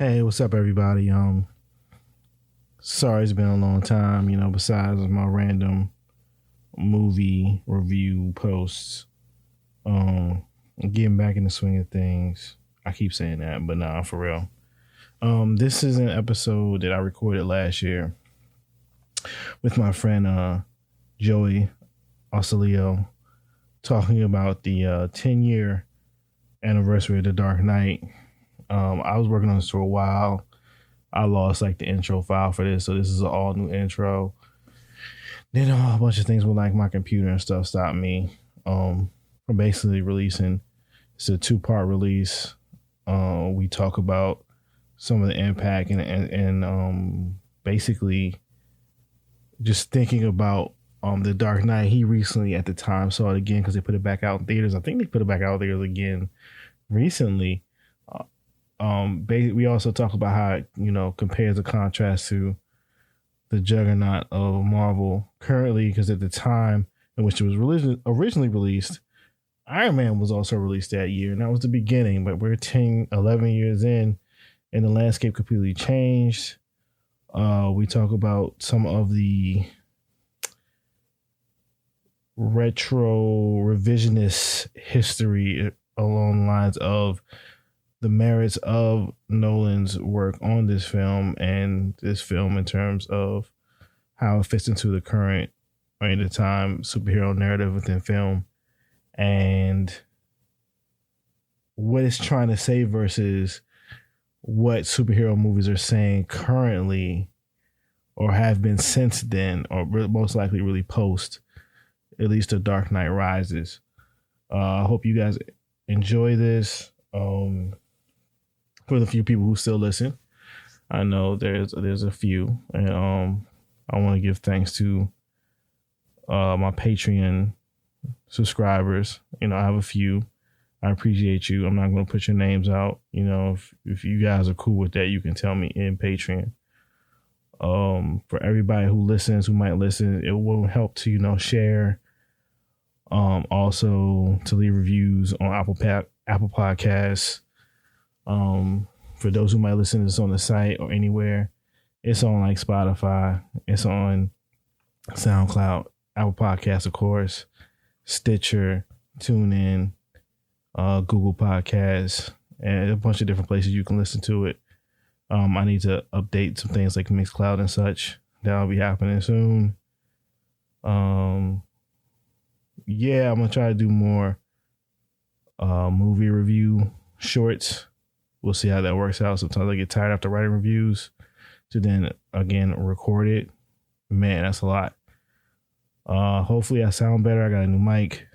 Hey, what's up, everybody? Sorry it's been a long time. Besides my random movie review posts, getting back in the swing of things. I keep saying that, but nah, for real. This is an episode that I recorded last year with my friend Joey Aulisio, talking about the 10-year anniversary of The Dark Knight. I was working on this for a while. I lost the intro file for this, so this is an all new intro. Then a whole bunch of things with my computer and stuff stopped me from basically releasing. It's a 2-part release. We talk about some of the impact and basically just thinking about The Dark Knight. He recently at the time saw it again because they put it back out in theaters. I think they put it back out in theaters again recently. We also talk about how it, compares the contrast to the juggernaut of Marvel currently, because at the time in which it was originally released, Iron Man was also released that year, and that was the beginning. But we're 11 years in, and the landscape completely changed. We talk about some of the retro revisionist history along the lines of the merits of Nolan's work on this film, and this film in terms of how it fits into the current, or at the time, superhero narrative within film, and what it's trying to say versus what superhero movies are saying currently, or have been since then, or most likely really post, at least The Dark Knight Rises. I hope you guys enjoy this. For the few people who still listen, I know there's a few, and I want to give thanks to my Patreon subscribers. I have a few. I appreciate you. I'm not going to put your names out. If you guys are cool with that, you can tell me in Patreon. For everybody who listens, who might listen, it will help to share. Also to leave reviews on Apple Podcasts. For those who might listen to this on the site or anywhere, it's on Spotify, it's on SoundCloud, Apple Podcasts, of course, Stitcher, TuneIn, Google Podcasts, and a bunch of different places you can listen to it. I need to update some things like Mixcloud and such. That'll be happening soon. Yeah, I'm gonna try to do more movie review shorts. We'll see how that works out. Sometimes I get tired after writing reviews to then again record it. Man, that's a lot. Hopefully I sound better. I got a new mic.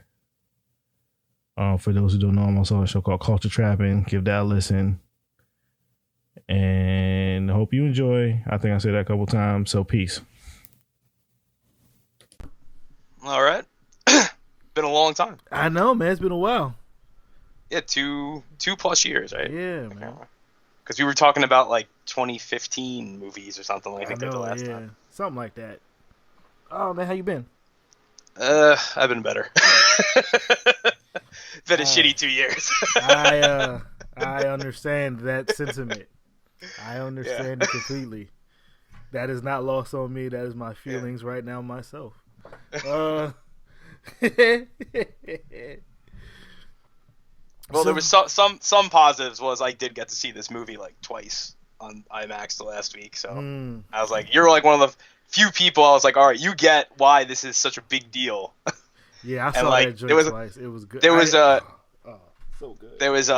For those who don't know, I'm also on a show called Culture Trapping. Give that a listen. And I hope you enjoy. I think I said that a couple times. So peace. All right. Been a long time. I know, man. It's been a while. Yeah, two plus years, right? Yeah, man. Because we were talking about 2015 movies or something like that the last time. Something like that. Oh man, how you been? I've been better. It's been a shitty 2 years. I understand that sentiment. I understand it completely. That is not lost on me. That is my feelings right now myself. Well, there was some positives. Was I did get to see this movie twice on IMAX the last week, so I was you're one of the few people. I was all right, you get why this is such a big deal. Yeah, I saw that joint twice. It was good. There was so good. There was a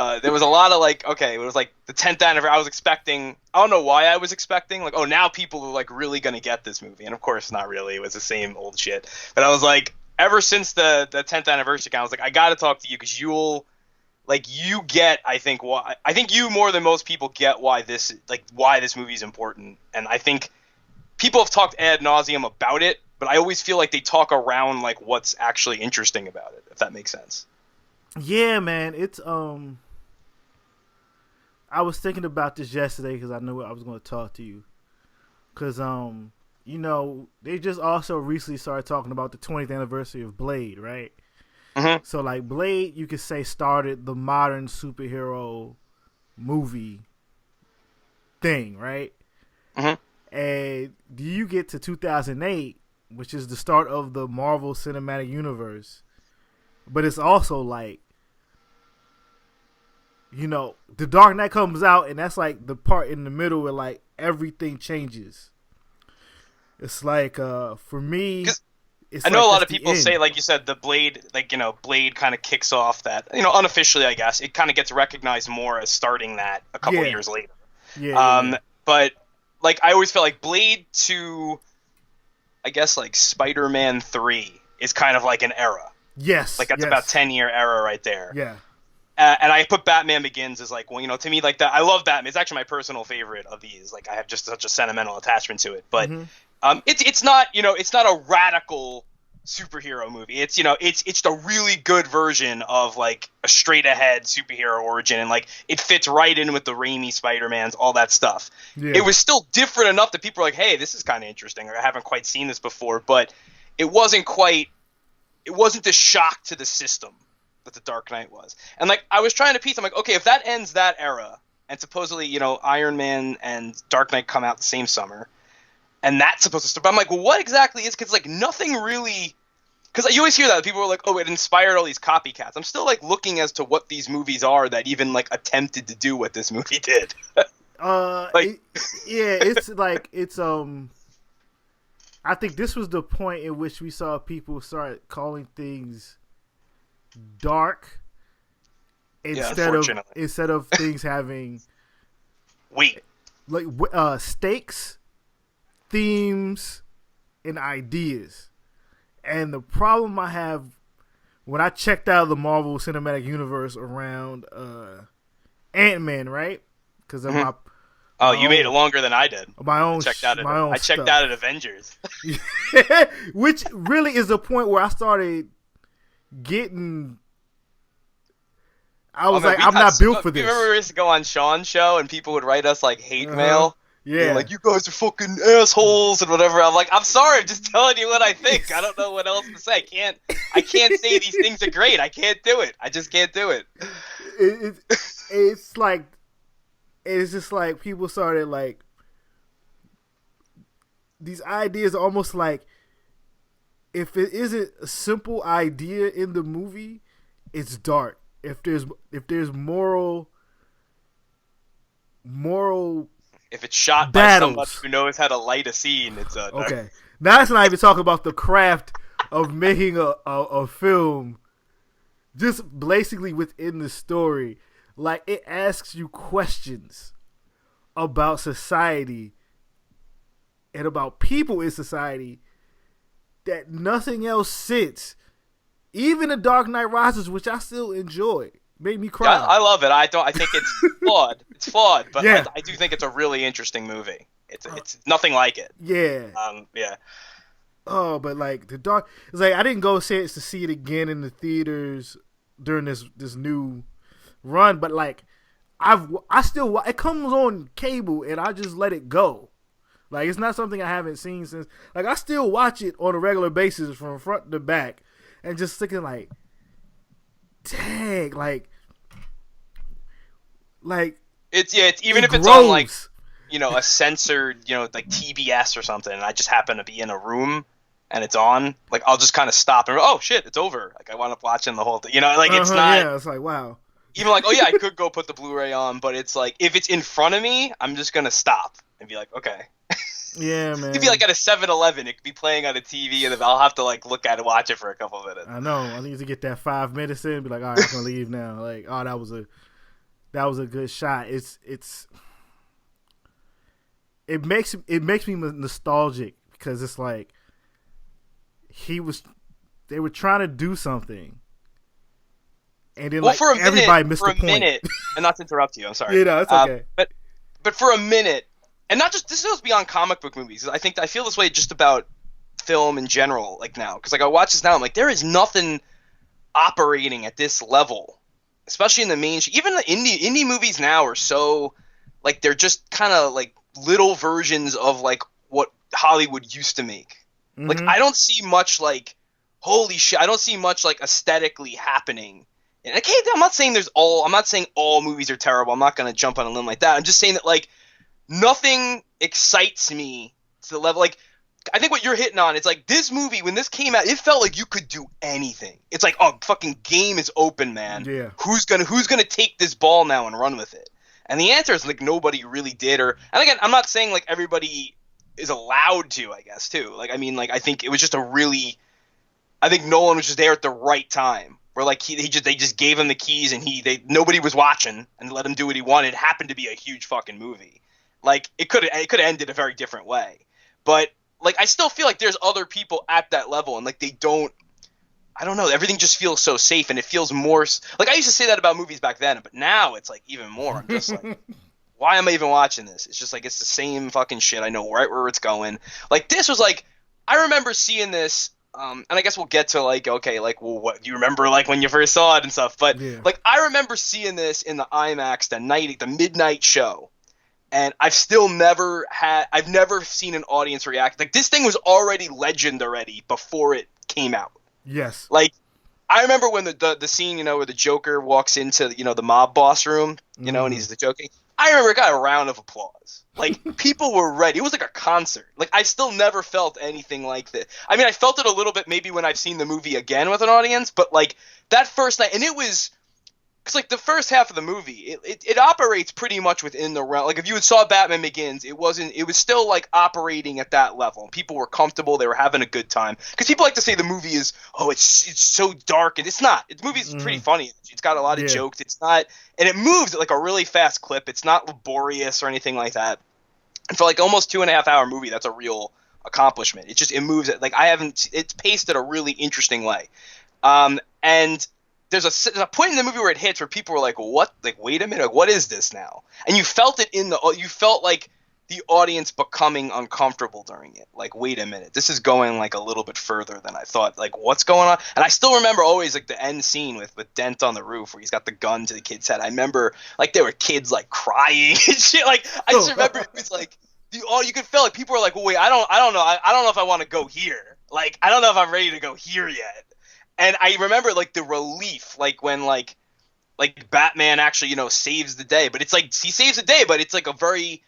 lot of it was the 10th anniversary. I was expecting. I don't know why I was expecting now people are really gonna get this movie, and of course not really. It was the same old shit. But I was ever since the 10th anniversary, I was I got to talk to you because you'll. You get, I think you more than most people get why this movie is important, and I think people have talked ad nauseum about it, but I always feel they talk around what's actually interesting about it, if that makes sense. Yeah, man, it's I was thinking about this yesterday because I knew I was going to talk to you, because they just also recently started talking about the 20th anniversary of Blade, right? Mm-hmm. So Blade, you could say, started the modern superhero movie thing, right? Mhm. And you get to 2008, which is the start of the Marvel Cinematic Universe, but it's also like, you know, The Dark Knight comes out, and that's like the part in the middle where like everything changes. It's like for me, it's I know like a lot that's of the people end. say, like you said, the Blade, like, you know, Blade kind of kicks off that, you know, unofficially, I guess, it kind of gets recognized more as starting that a couple Yeah. years later. Yeah. But like I always felt like Blade to, I guess, like Spider-Man 3 is kind of like an era. Yes. Like that's yes. about 10-year era right there. Yeah. And I put Batman Begins as like, well, you know, to me, like that. I love Batman. It's actually my personal favorite of these. Like I have just such a sentimental attachment to it. But it's not, you know, it's not a radical superhero movie. It's, you know, it's the really good version of like a straight ahead superhero origin, and like it fits right in with the Raimi Spider-Mans, all that stuff. Yeah. It was still different enough that people are like, hey, this is kind of interesting, or I haven't quite seen this before, but it wasn't the shock to the system that the Dark Knight was. And like I was trying to piece, I'm like, okay, if that ends that era, and supposedly, you know, Iron Man and Dark Knight come out the same summer, and that's supposed to start. But I'm like, well, what exactly is? Because like nothing really. Because you always hear that people are like, oh, it inspired all these copycats. I'm still like looking as to what these movies are that even like attempted to do what this movie did. It's like it's I think this was the point in which we saw people start calling things dark instead of things having like stakes, themes, and ideas. And the problem I have when I checked out of the Marvel Cinematic Universe around Ant-Man, right? Because of my you made it longer than I did. I checked out at Avengers, which really is the point where I started getting. I was I'm not built for this. You remember we used to go on Sean's show and people would write us like hate mail? Yeah. Like, you guys are fucking assholes and whatever. I'm like, I'm sorry, I'm just telling you what I think. I don't know what else to say. I can't say these things are great. I can't do it. I just can't do it. It's just like people started like these ideas are almost like if it isn't a simple idea in the movie, it's dark. If there's moral if it's shot battles. by somebody who knows how to light a scene, it's okay. Now let's not even talk about the craft of making a film just basically within the story. Like it asks you questions about society and about people in society that nothing else sits. Even The Dark Knight Rises, which I still enjoy, made me cry. Yeah, I love it. I think it's flawed. It's flawed, but yeah. I do think it's a really interesting movie. It's nothing like it. Yeah. Yeah. Oh, but like it's like I didn't go to see it again in the theaters during this new run, but like it comes on cable and I just let it go. Like it's not something I haven't seen since. Like I still watch it on a regular basis from front to back, and just thinking like, dang, like it's even if it's on like, you know, a censored, you know, like TBS or something, and I just happen to be in a room and it's on, like I'll just kind of stop and oh shit, it's over. Like I wound up watching the whole thing, you know, like it's not. Yeah, it's like wow. Even like, oh yeah, I could go put the Blu-ray on, but it's like if it's in front of me, I'm just gonna stop and be like, okay. Yeah, man. It could be like at a 7-Eleven. It could be playing on a TV, and I'll have to like look at it, watch it for a couple of minutes. I know. I need to get that 5 minutes in. And be like, all right, I'm gonna leave now. Like, oh, that was a good shot. It makes me nostalgic because it's like they were trying to do something, and then everybody missed the point. For a minute, and not to interrupt you, I'm sorry. You know, it's okay. But for a minute. And not just this goes beyond comic book movies. I feel this way just about film in general, like now, because like I watch this now, I'm like, there is nothing operating at this level, especially in the mainstream. Even the indie movies now are so like they're just kind of like little versions of like what Hollywood used to make. Mm-hmm. Like I don't see much like holy shit. I don't see much like aesthetically happening. And I'm not saying all movies are terrible. I'm not gonna jump on a limb like that. I'm just saying that like nothing excites me to the level, like, I think what you're hitting on, it's like this movie, when this came out, it felt like you could do anything. It's like, oh, fucking game is open, man. Yeah. Who's gonna take this ball now and run with it? And the answer is like nobody really did. And again, I'm not saying like everybody is allowed to, I guess, too. Like, I mean, like, I think it was just I think Nolan was just there at the right time, where like they just gave him the keys and nobody was watching and let him do what he wanted. It happened to be a huge fucking movie. Like, it could have ended a very different way, but like, I still feel like there's other people at that level, and like they don't. I don't know. Everything just feels so safe, and it feels more like I used to say that about movies back then, but now it's like even more. I'm just like, why am I even watching this? It's just like it's the same fucking shit. I know right where it's going. Like, this was like, I remember seeing this, and I guess we'll get to like, okay, like, well, what do you remember like when you first saw it and stuff? But like, I remember seeing this in the IMAX the midnight show. And I've never seen an audience react. Like, this thing was already legend already before it came out. Yes. Like, I remember when the scene, you know, where the Joker walks into, you know, the mob boss room, you know, and he's the joking. I remember it got a round of applause. Like, people were ready. It was like a concert. Like, I still never felt anything like this. I mean, I felt it a little bit maybe when I've seen the movie again with an audience, but like that first night, and it was. Because, like, the first half of the movie, it operates pretty much within the realm. Like, if you saw Batman Begins, it was still, like, operating at that level. People were comfortable. They were having a good time. Because people like to say the movie is, oh, it's so dark. And it's not. The movie's pretty funny. It's got a lot of jokes. It's not. And it moves at, like, a really fast clip. It's not laborious or anything like that. And for, like, almost 2.5 hour movie, that's a real accomplishment. It moves at, like, it's paced in a really interesting way. And there's a point in the movie where it hits where people were like, what? Like, wait a minute, what is this now? And you felt it you felt like the audience becoming uncomfortable during it. Like, wait a minute, this is going like a little bit further than I thought. Like, what's going on? And I still remember always like the end scene with Dent on the roof where he's got the gun to the kid's head. I remember like there were kids like crying and shit. Like, I just remember it was like you could feel like people were like, well, wait, I don't know. I don't know if I want to go here. Like, I don't know if I'm ready to go here yet. And I remember, like, the relief, like, when, like Batman actually, you know, saves the day. But it's, like, he saves the day, but it's, like, a very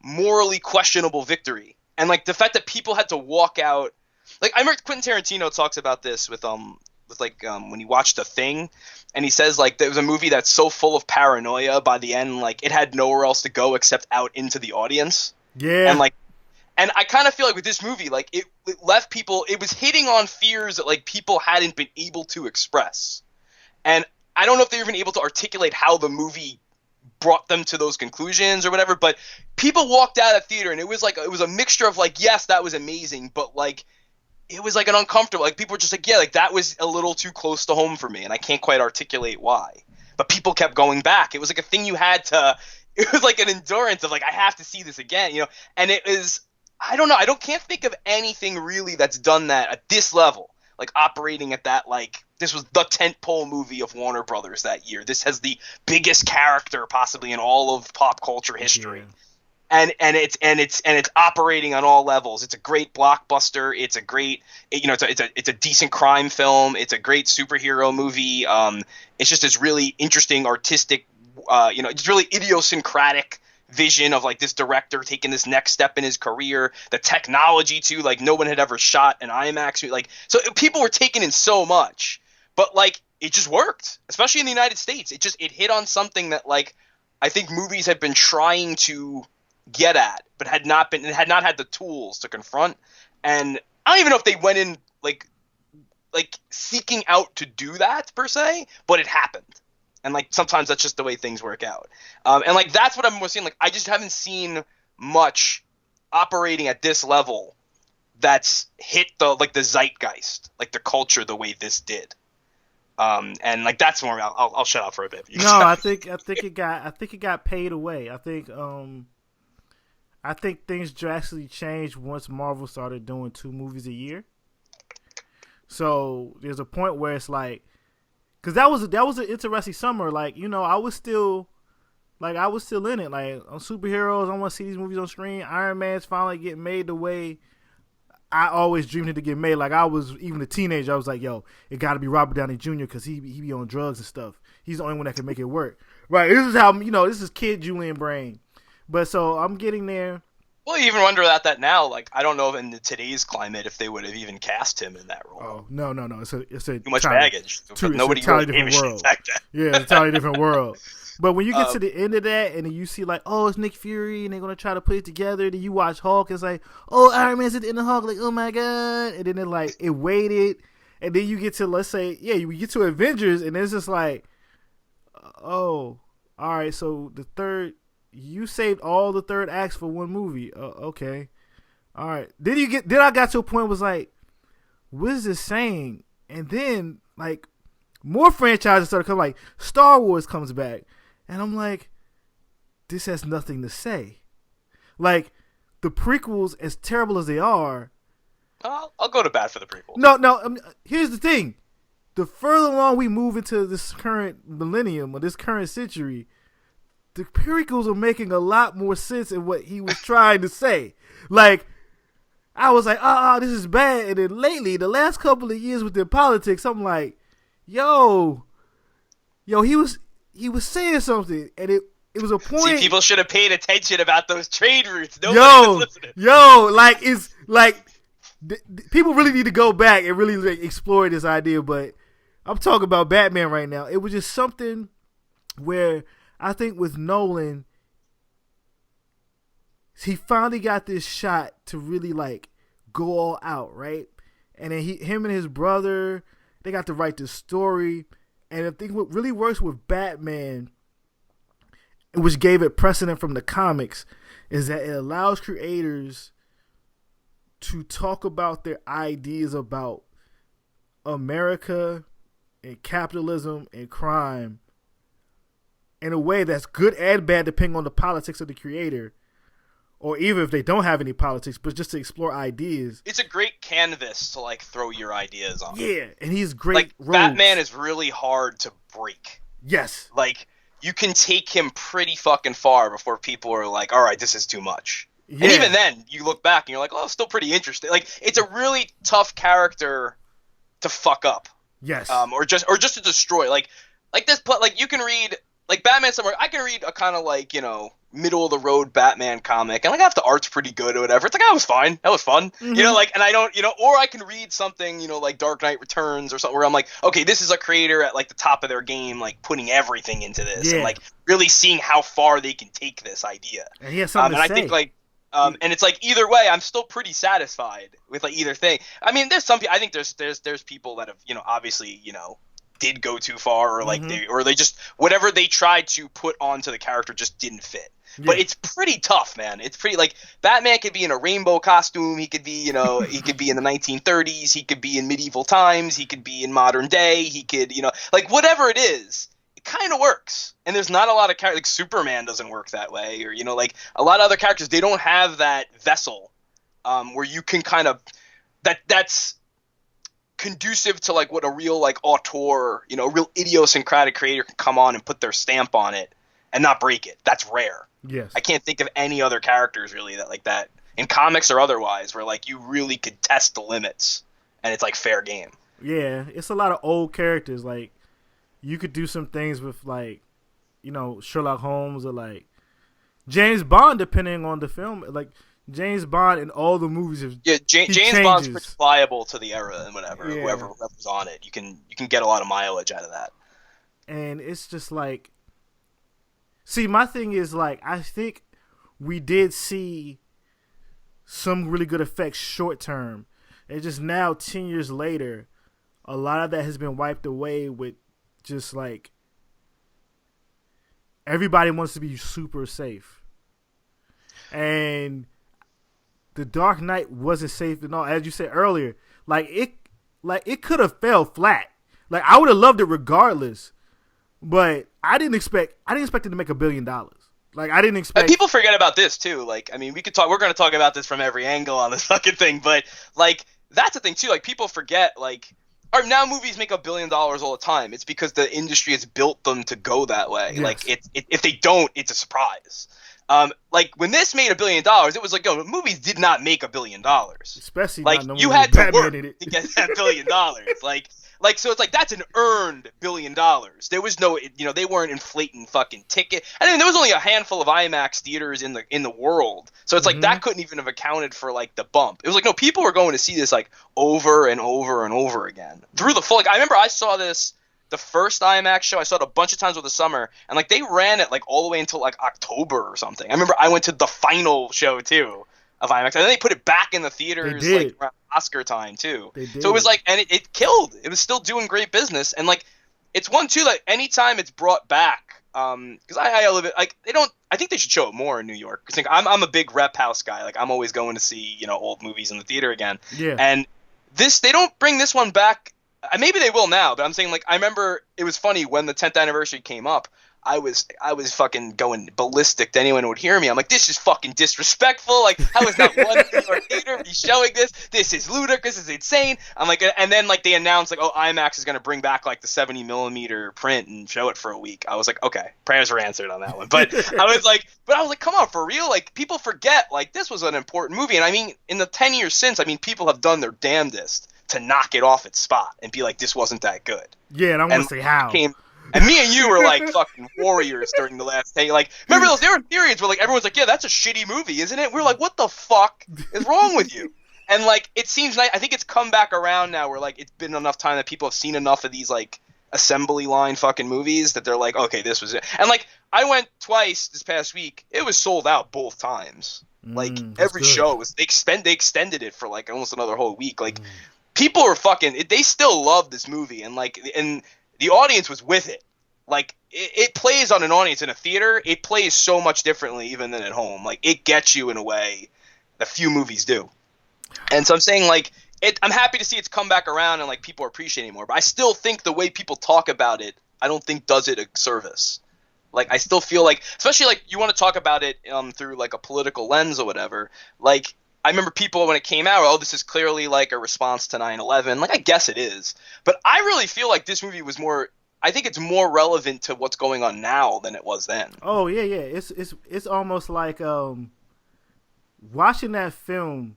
morally questionable victory. And, like, the fact that people had to walk out. Like, I remember Quentin Tarantino talks about this with when he watched The Thing. And he says, like, there was a movie that's so full of paranoia by the end, like, it had nowhere else to go except out into the audience. Yeah. And, like, and I kind of feel like with this movie, like, it left people, it was hitting on fears that, like, people hadn't been able to express. And I don't know if they were even able to articulate how the movie brought them to those conclusions or whatever, but people walked out of the theater and it was a mixture of, like, yes, that was amazing, but, like, it was, like, an uncomfortable, like, people were just like, yeah, like, that was a little too close to home for me, and I can't quite articulate why. But people kept going back. It was, like, a thing you had to, it was, like, an endurance of, like, I have to see this again, you know, and it was, I don't know. Can't think of anything really that's done that at this level, like operating at that, like, this was the tentpole movie of Warner Brothers that year. This has the biggest character possibly in all of pop culture history. Yeah. And it's operating on all levels. It's a great blockbuster. It's a great, you know, it's a decent crime film. It's a great superhero movie. It's just this really interesting artistic, you know, it's really idiosyncratic vision of, like, this director taking this next step in his career, the technology too, like, no one had ever shot an IMAX, like, so people were taking in so much, but, like, it just worked, especially in the United States. It hit on something that, like, I think movies had been trying to get at, but had not had the tools to confront. And I don't even know if they went in like seeking out to do that per se, but it happened. And, like, sometimes that's just the way things work out. And, like, that's what I'm more seeing. Like, I just haven't seen much operating at this level that's hit the zeitgeist, like, the culture the way this did. And, like, that's more. I'll shut up for a bit. No, I think it got paid away. I think things drastically changed once Marvel started doing 2 movies a year. So there's a point where it's like. Cause that was an interesting summer. Like, you know, I was still in it. Like, on superheroes, I want to see these movies on screen. Iron Man's finally getting made the way I always dreamed it to get made. Like, I was even a teenager. I was like, yo, it got to be Robert Downey Jr. because he be on drugs and stuff. He's the only one that can make it work. Right? This is how, you know, this is kid Julian brain. But so I'm getting there. Well, you even wonder that now. Like, I don't know if in today's climate if they would have even cast him in that role. Oh no! It's a too much baggage. Nobody it's a really different world. Yeah, it's a totally different world. But when you get to the end of that, and then you see like, oh, it's Nick Fury, and they're gonna try to put it together. Then you watch Hulk, it's like, oh, Iron Man's at the end of Hulk, like, oh my god. And then it waited, and then you get to, let's say, you get to Avengers, and it's just like, oh, all right, so you saved all the third acts for one movie. Okay. All right. Then I got to a point was like, what is this saying? And then like more franchises started coming, like Star Wars comes back. And I'm like, this has nothing to say. Like the prequels, as terrible as they are. I'll go to bat for the prequels. No. Here's the thing. The further along we move into this current millennium or this current century, the prequels are making a lot more sense in what he was trying to say. Like, I was like, this is bad. And then lately, the last couple of years with the politics, I'm like, yo, he was saying something, and it was a point. See, people should have paid attention about those trade routes. Nobody was listening. Like it's like people really need to go back and really like, explore this idea. But I'm talking about Batman right now. It was just something where I think with Nolan, he finally got this shot to really like go all out, right? And then him and his brother, they got to write the story. And I think what really works with Batman, which gave it precedent from the comics, is that it allows creators to talk about their ideas about America and capitalism and crime in a way that's good and bad depending on the politics of the creator, or even if they don't have any politics, but just to explore ideas. It's a great canvas to like throw your ideas on. Yeah, and he's great. Like Batman is really hard to break. Yes. Like you can take him pretty fucking far before people are like, all right, this is too much. Yeah. And even then, you look back and you're like, oh, still pretty interesting. Like it's a really tough character to fuck up. Yes. Or just to destroy. Like this. Like you can read. Like Batman somewhere, I can read a kind of like, middle of the road Batman comic, and like if the art's pretty good or whatever, it's like, that was fine, that was fun, mm-hmm. Like, and I don't, or I can read something, like Dark Knight Returns or something where I'm like, okay, this is a creator at like the top of their game, like putting everything into this, and like really seeing how far they can take this idea. And he has something to say. I think like, and it's like either way, I'm still pretty satisfied with like either thing. I mean, there's some people, I think there's people that have, obviously, did go too far, or like they just whatever they tried to put onto the character just didn't fit. Yeah. But it's pretty tough, man. It's pretty like Batman could be in a rainbow costume. He could be, he could be in the 1930s. He could be in medieval times. He could be in modern day. He could, like whatever it is, it kind of works. And there's not a lot of characters. Like Superman doesn't work that way, or like a lot of other characters, they don't have that vessel where you can kind of that's conducive to like what a real like auteur, a real idiosyncratic creator can come on and put their stamp on it and not break it. That's rare. Yes. I can't think of any other characters really that like that in comics or otherwise where like you really could test the limits and it's like fair game. Yeah, it's a lot of old characters. Like you could do some things with like, Sherlock Holmes or like James Bond, depending on the film. Like James Bond in all the movies. James Bond's pretty pliable to the era and whatever. Yeah. Whoever's on it, you can get a lot of mileage out of that. And it's just like, see, my thing is like, I think we did see some really good effects short term. It's just now 10 years later, a lot of that has been wiped away with just like everybody wants to be super safe. And The Dark Knight wasn't safe at all. As you said earlier, it could have fell flat. Like I would have loved it regardless, but I didn't expect it to make $1 billion. Like I didn't expect. People forget about this too. Like I mean, we're going to talk about this from every angle on this fucking thing, but like that's the thing too. Like people forget like. Or now movies make $1 billion all the time. It's because the industry has built them to go that way. Yes. Like if they don't, it's a surprise. Like when this made $1 billion, it was like, movies did not make $1 billion. Especially like not you had to work to get that $1 billion. Like, so it's like, that's an earned $1 billion. There was no, they weren't inflating fucking ticket. I mean, there was only a handful of IMAX theaters in the world. So it's like, that couldn't even have accounted for like the bump. It was like, no, people were going to see this like over and over and over again through the full. Like, I remember I saw this, the first IMAX show, I saw it a bunch of times over the summer, and like they ran it like all the way until like October or something. I remember I went to the final show too of IMAX, and then they put it back in the theaters like around Oscar time too. So it was like, and it killed. It was still doing great business, and like it's one too that anytime it's brought back, because I live it like they don't. I think they should show it more in New York. Cause I'm a big rep house guy. Like I'm always going to see old movies in the theater again. Yeah. And they don't bring this one back. Maybe they will now, but I'm saying like I remember it was funny when the 10th anniversary came up. I was fucking going ballistic to anyone who would hear me. I'm like, this is fucking disrespectful. Like, how is not one New York theater be showing this? This is ludicrous. This is insane. I'm like, and then like they announced like, oh, IMAX is gonna bring back like the 70 millimeter print and show it for a week. I was like, okay, prayers were answered on that one. But I was like, come on, for real? Like, people forget like this was an important movie, and I mean, in the 10 years since, I mean, people have done their damnedest to knock it off its spot and be like, this wasn't that good. Yeah, and I want to say how. And me and you were like fucking warriors during the last day. Like, remember those? There were periods where like everyone's like, "Yeah, that's a shitty movie, isn't it?" We're like, "What the fuck is wrong with you?" And like, it seems like I think it's come back around now, where like it's been enough time that people have seen enough of these like assembly line fucking movies that they're like, "Okay, this was it." And like, I went twice this past week. It was sold out both times. Like every show was they extended it for like almost another whole week. Like people were fucking. They still love this movie, and like the audience was with it. Like, it plays on an audience in a theater. It plays so much differently even than at home. Like, it gets you in a way that few movies do. And so I'm saying, like, I'm happy to see it's come back around and, like, people are appreciating it more. But I still think the way people talk about it, I don't think does it a service. Like, I still feel like, especially, like, you want to talk about it through, like, a political lens or whatever. Like, I remember people when it came out, oh, this is clearly like a response to 9/11. Like, I guess it is. But I really feel like this movie was more, I think it's more relevant to what's going on now than it was then. Oh, yeah. It's almost like watching that film,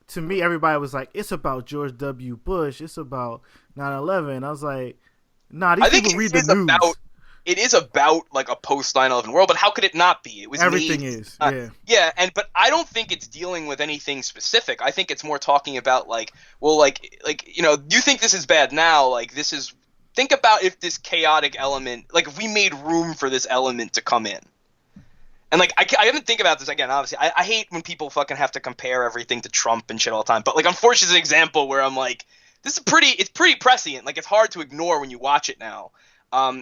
to me, everybody was like, it's about George W. Bush. It's about 9/11. I was like, nah, these people read the news. It is about like a post 9/11 world, but how could it not be? It was everything made, is, yeah, yeah, but I don't think it's dealing with anything specific. I think it's more talking about like, well, like you think this is bad now, like this is. Think about if this chaotic element, like if we made room for this element to come in, and like I haven't think about this again. Obviously, I hate when people fucking have to compare everything to Trump and shit all the time. But like, unfortunately, it's an example where I'm like, it's pretty prescient. Like it's hard to ignore when you watch it now.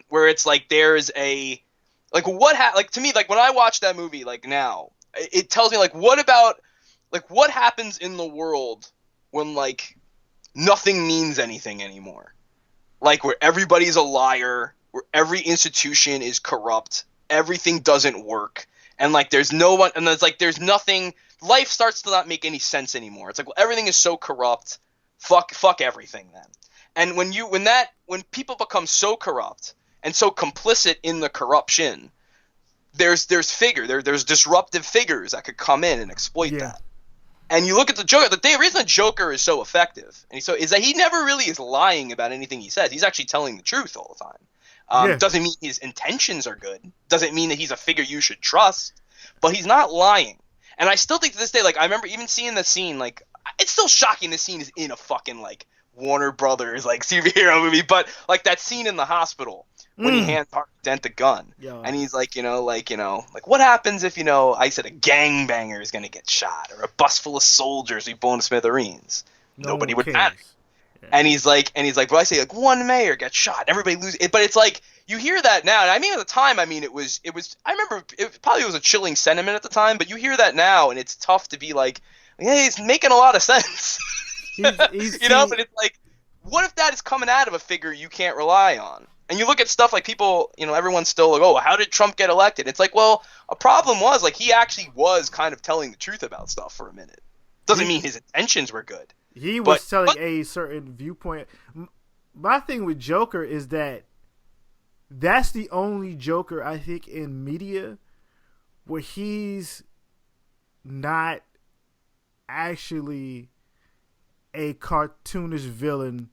Where it's like there's a like like to me, like when I watch that movie like now, it tells me like what happens in the world when like nothing means anything anymore, like where everybody's a liar, where every institution is corrupt, everything doesn't work, and like there's no one, and there's nothing, life starts to not make any sense anymore. It's like, well, everything is so corrupt, fuck everything then. And when people become so corrupt and so complicit in the corruption, there's disruptive figures that could come in and exploit that. And you look at the Joker. The reason the Joker is so effective is that he never really is lying about anything he says. He's actually telling the truth all the time. Doesn't mean his intentions are good. Doesn't mean that he's a figure you should trust. But he's not lying. And I still think to this day, like I remember even seeing the scene. Like it's still shocking. This scene is in a fucking like Warner Brothers like superhero movie, but like that scene in the hospital when he hands Harvey Dent the gun, and he's like, like what happens if I said a gangbanger is gonna get shot or a bus full of soldiers be blown to smithereens? Nobody would panic. Yeah. And he's like, but I say like one mayor gets shot, everybody loses it. But it's like you hear that now, and I mean at the time, I mean it was. I remember it probably was a chilling sentiment at the time, but you hear that now, and it's tough to be like, hey, it's making a lot of sense. But it's like, what if that is coming out of a figure you can't rely on? And you look at stuff like people, everyone's still like, oh, how did Trump get elected? It's like, well, a problem was like he actually was kind of telling the truth about stuff for a minute. Doesn't mean his intentions were good. He was telling a certain viewpoint. My thing with Joker is that's the only Joker I think in media where he's not actually a cartoonish villain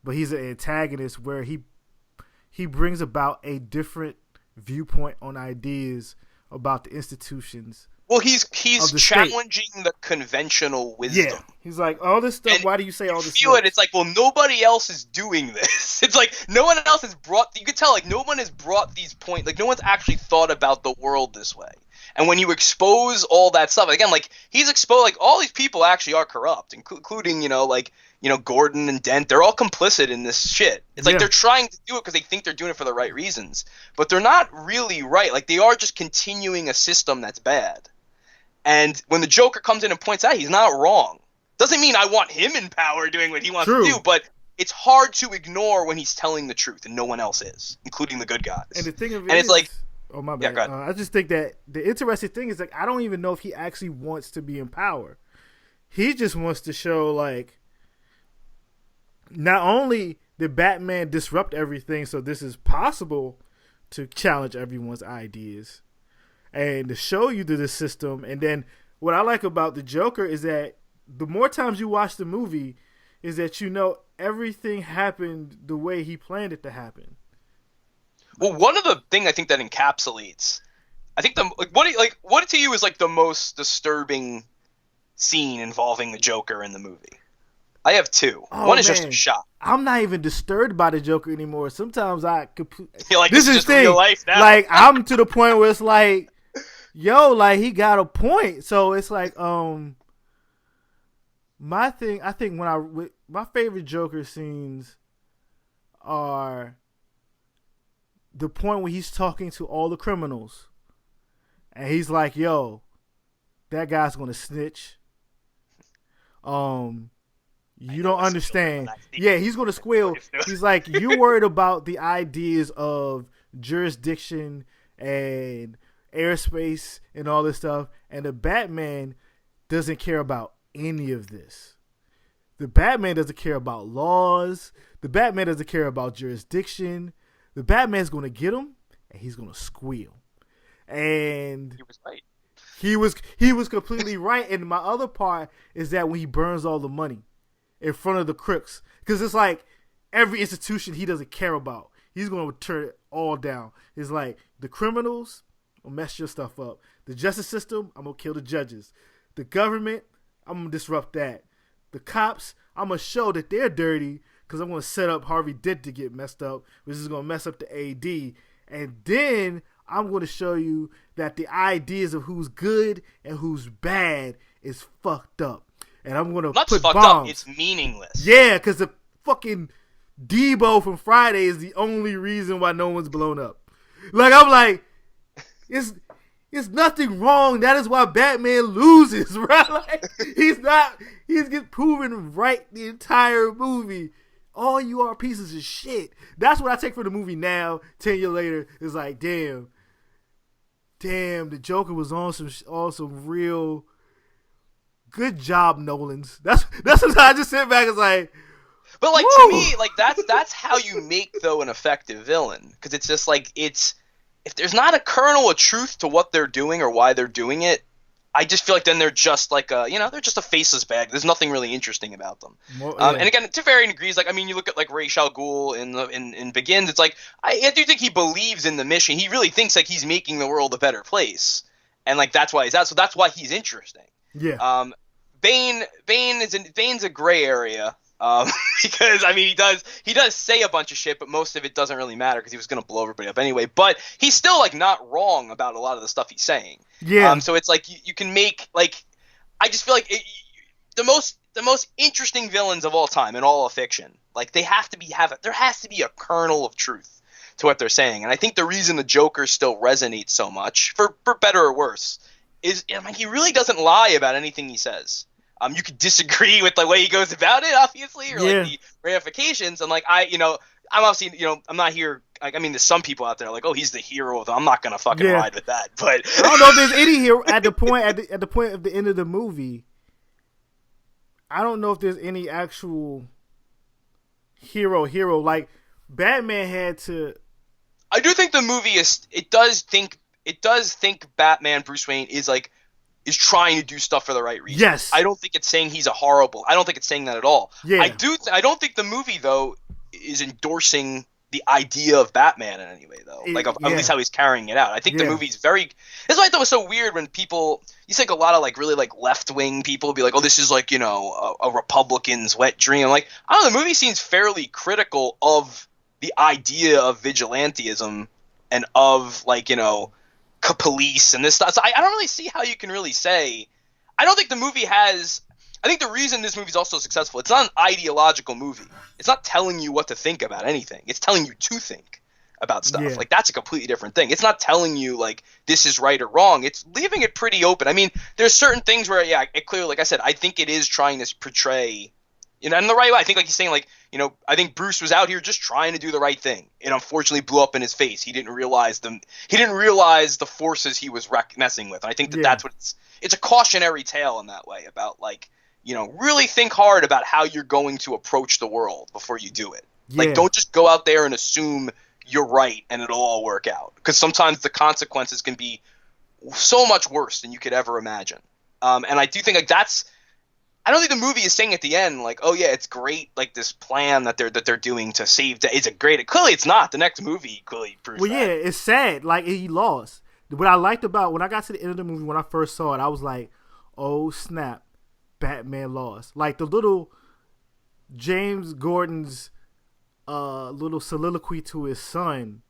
but he's an antagonist where he brings about a different viewpoint on ideas about the institutions. Well, he's challenging state. the conventional wisdom. Yeah, he's like, all this stuff. And why do you say all this feel stuff? it. It's like, well, nobody else is doing this. It's like no one else has brought. You could tell, like, no one has brought these points. Like, no one's actually thought about the world this way. And when you expose all that stuff, again, like, he's exposed, like, all these people actually are corrupt, including, Gordon and Dent. They're all complicit in this shit. It's like they're trying to do it because they think they're doing it for the right reasons. But they're not really right. Like, they are just continuing a system that's bad. And when the Joker comes in and points out, he's not wrong. Doesn't mean I want him in power doing what he wants to do, but it's hard to ignore when he's telling the truth and no one else is, including the good guys. And the thing of it and it's like, oh my bad. Yeah, go I just think that the interesting thing is, like, I don't even know if he actually wants to be in power. He just wants to show, like, not only did Batman disrupt everything, so this is possible to challenge everyone's ideas and to show you to the system. And then what I like about the Joker is that the more times you watch the movie is that everything happened the way he planned it to happen. Well, one of the things I think that encapsulates, I think what to you is like the most disturbing scene involving the Joker in the movie? I have two. One is just a shot. I'm not even disturbed by the Joker anymore. Sometimes I You're like, this is just real life now. Like, I'm to the point where it's like, yo, like, he got a point. So it's like, my thing, I think my favorite Joker scenes are the point where he's talking to all the criminals and he's like, yo, that guy's gonna snitch. You don't understand. Yeah, he's gonna squeal. He's like, you worried about the ideas of jurisdiction and airspace and all this stuff, and the Batman doesn't care about any of this. The Batman doesn't care about laws. The Batman doesn't care about jurisdiction. The Batman's gonna get him, and he's gonna squeal. And he was right. He was completely right. And my other part is that when he burns all the money in front of the crooks, because it's like every institution he doesn't care about, he's going to turn it all down. It's like the criminals will mess your stuff up. The justice system, I'm going to kill the judges. The government, I'm going to disrupt that. The cops, I'm going to show that they're dirty because I'm going to set up Harvey Dent to get messed up, which is going to mess up the AD. And then I'm going to show you that the ideas of who's good and who's bad is fucked up. And I'm going to put fucked bombs. Up, it's meaningless. Yeah, because the fucking Debo from Friday is the only reason why no one's blown up. Like, I'm like, it's nothing wrong. That is why Batman loses, right? Like, he's getting proven right the entire movie. All you are pieces of shit. That's what I take from the movie now. 10 years later, it's like, damn, the Joker was on some real good job, Nolan's. That's what I just sit back and like. But like, woo! To me, like, that's how you make, though, an effective villain, because it's just like, if there's not a kernel of truth to what they're doing or why they're doing it, I just feel like then they're just like they're just a faceless bag. There's nothing really interesting about them. Well, yeah. And again, to varying degrees, like, I mean, you look at like Ra's al Ghul in Begins. It's like I do think he believes in the mission. He really thinks like he's making the world a better place, and like that's why he's out. So that's why he's interesting. Yeah. Bane's a gray area. Because I mean he does say a bunch of shit, but most of it doesn't really matter because he was gonna blow everybody up anyway. But he's still like not wrong about a lot of the stuff he's saying. Yeah. So it's like you can make like I just feel like the most interesting villains of all time in all of fiction, like there has to be a kernel of truth to what they're saying, and I think the reason the Joker still resonates so much, for better or worse, is he really doesn't lie about anything he says. You could disagree with the way he goes about it, obviously, or like the ramifications. And like I'm obviously I'm not here. Like, I mean, there's some people out there like, oh, he's the hero. I'm not gonna fucking ride with that. But I don't know if there's any hero at the point of the end of the movie. I don't know if there's any actual hero. Like Batman had to. I do think the movie does think Batman, Bruce Wayne is trying to do stuff for the right reasons. Yes. I don't think it's saying he's I don't think it's saying that at all. Yeah. I don't think the movie, though, is endorsing the idea of Batman in any way, though. At least how he's carrying it out. I think the movie's very. That's why I thought it was so weird when people. You think a lot of like really like left wing people be like, oh, this is like, you know, a Republican's wet dream. Like, I don't know, the movie seems fairly critical of the idea of vigilantism and of like, you know, police and this stuff. So I don't really see how you can really say. I don't think the movie has. I think the reason this movie is also successful, it's not an ideological movie. It's not telling you what to think about anything. It's telling you to think about stuff. Yeah. Like, that's a completely different thing. It's not telling you, like, this is right or wrong. It's leaving it pretty open. I mean, there's certain things where, yeah, it clearly, like I said, I think it is trying to portray, you know, in the right way. I think, like he's saying, like, you know, I think Bruce was out here just trying to do the right thing. It unfortunately blew up in his face. He didn't realize the forces he was messing with. And I think that's what it's a cautionary tale in that way about, like, you know, really think hard about how you're going to approach the world before you do it. Yeah. Like, don't just go out there and assume you're right and it'll all work out. Because sometimes the consequences can be so much worse than you could ever imagine. And I do think, like, I don't think the movie is saying at the end, like, oh yeah, it's great, like this plan that they're doing to save. Is it great? Clearly, it's not. The next movie clearly proves that. Well, yeah, it's sad. Like, he lost. What I liked about when I got to the end of the movie, when I first saw it, I was like, oh snap. Batman lost. Like the little James Gordon's little soliloquy to his son,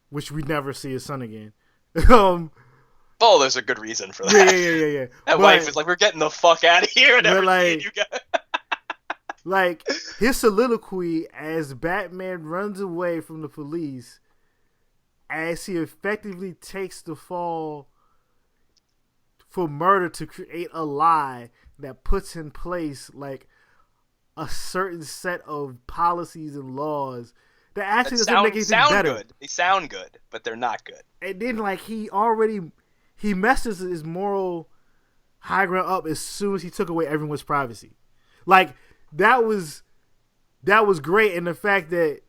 which we never see his son again. Oh, there's a good reason for that. Yeah. That wife is like, we're getting the fuck out of here and everything. Like, you got. Like his soliloquy as Batman runs away from the police, as he effectively takes the fall for murder to create a lie that puts in place like a certain set of policies and laws that actually doesn't make anything better. Good. They sound good, but they're not good. And then like he messes his moral high ground up as soon as he took away everyone's privacy. Like that was great, and the fact that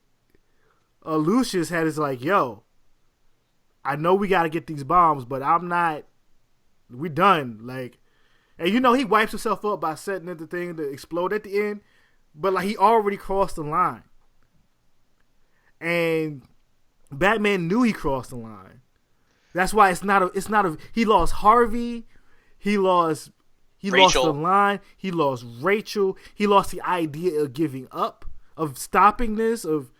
Lucius had is like, yo, I know we got to get these bombs, but I'm not. We done. Like, and you know he wipes himself up by setting the thing to explode at the end, but like he already crossed the line, and Batman knew he crossed the line. That's why it's not a. He lost Harvey. He lost the line. He lost Rachel. He lost the idea of giving up, of stopping this, of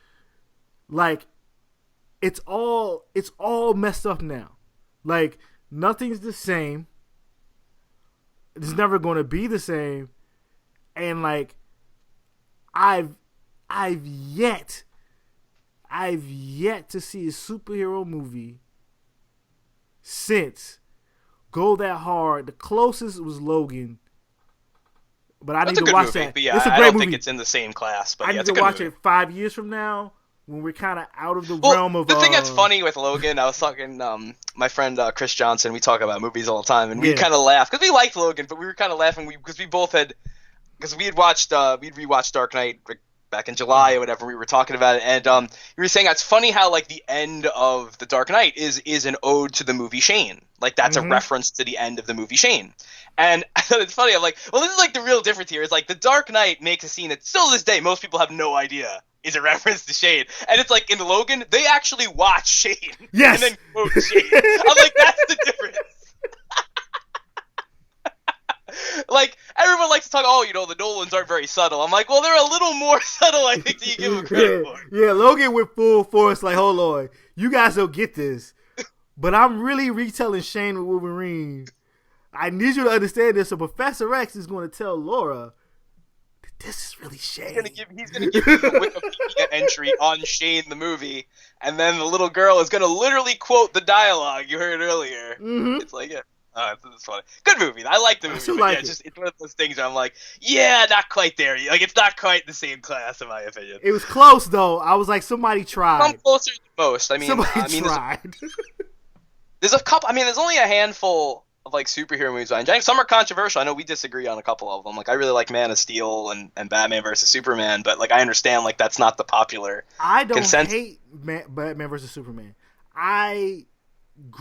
like, it's all messed up now. Like, nothing's the same. It's never going to be the same. And like, I've yet to see a superhero movie since go that hard. The closest was Logan, but I need to watch that. But yeah, it's a I great don't movie. think it's in the same class. But I yeah, need to watch it 5 years from now when we're kind of out of the realm of. The thing that's funny with Logan, I was talking my friend Chris Johnson. We talk about movies all the time, and we kind of laugh because we liked Logan, but we were kind of laughing because we both had we'd rewatched Dark Knight back in July or whatever. We were talking about it, and you were saying it's funny how like the end of the Dark Knight is an ode to the movie Shane. Like that's a reference to the end of the movie Shane. And I thought it's funny. I'm like, well, this is like the real difference here. Is like the Dark Knight makes a scene that still to this day most people have no idea is a reference to Shane. And it's like in Logan, they actually watch Shane. Yes. And then quote Shane. I'm like, that's the difference. Like, everyone likes to talk, oh, you know, the Nolans aren't very subtle. I'm like, well, they're a little more subtle, I think, than you give them credit for. Yeah, Logan went full force, like, hold on, you guys don't get this. But I'm really retelling Shane with Wolverine. I need you to understand this. So Professor X is going to tell Laura that this is really Shane. He's going to give you the Wikipedia entry on Shane the movie, and then the little girl is going to literally quote the dialogue you heard earlier. Mm-hmm. It's like, yeah. It's funny. Good movie. I like the movie. It's one of those things where I'm like, yeah, not quite there. Like, it's not quite the same class, in my opinion. It was close, though. I was like, somebody tried. I'm closer than most. Somebody tried. There's a couple. There's only a handful of like superhero movies. Some are controversial. I know we disagree on a couple of them. Like, I really like Man of Steel and Batman versus Superman, but like I understand like that's not the popular. I don't hate Batman versus Superman.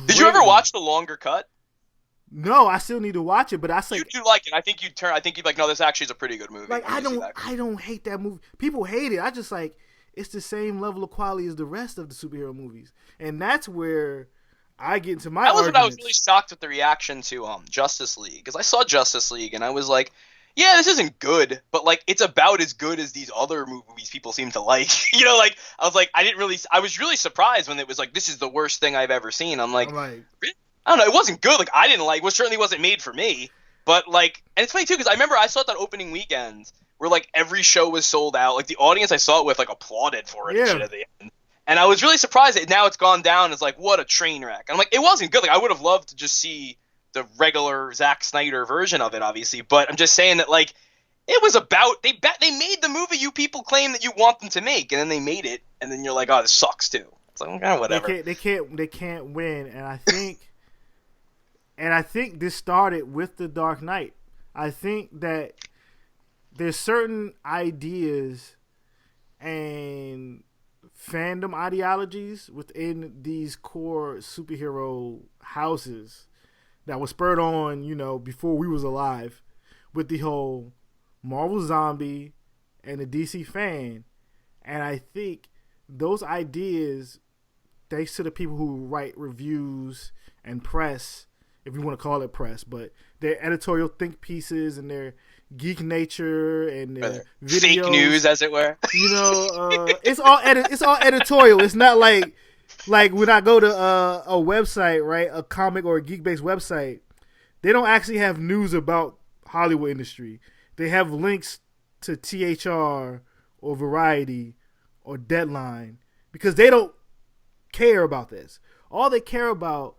Did you ever watch the longer cut? No, I still need to watch it, but I say You do like it. I think you'd like, no, this actually is a pretty good movie. like I don't hate that movie. People hate it. I just like it's the same level of quality as the rest of the superhero movies, and that's where I get into my. That was arguments. what I was really shocked with the reaction to Justice League, because I saw Justice League and I was like, yeah, this isn't good, but like it's about as good as these other movies people seem to like. Like I was like, I was really surprised when it was like, this is the worst thing I've ever seen. I'm like, really? I don't know, it wasn't good. Like I didn't like, well, certainly wasn't made for me. But like, and it's funny too, because I remember I saw it that opening weekend where like every show was sold out. Like the audience I saw it with like applauded for it and shit at the end. And I was really surprised that now it's gone down as like, what a train wreck. And I'm like, it wasn't good. Like I would have loved to just see the regular Zack Snyder version of it, obviously. But I'm just saying that like, it was about, they made the movie you people claim that you want them to make, and then they made it, and then you're like, oh, this sucks too. It's like, okay, whatever. They can't win, and I think this started with The Dark Knight. I think that there's certain ideas and fandom ideologies within these core superhero houses that was spurred on, before we was alive, with the whole Marvel Zombie and the DC fan. And I think those ideas, thanks to the people who write reviews and press, if you want to call it press, but their editorial think pieces and their geek nature and their videos, fake news, as it were. It's all editorial. It's not like when I go to a website, right, a comic or a geek-based website, they don't actually have news about Hollywood industry. They have links to THR or Variety or Deadline because they don't care about this. All they care about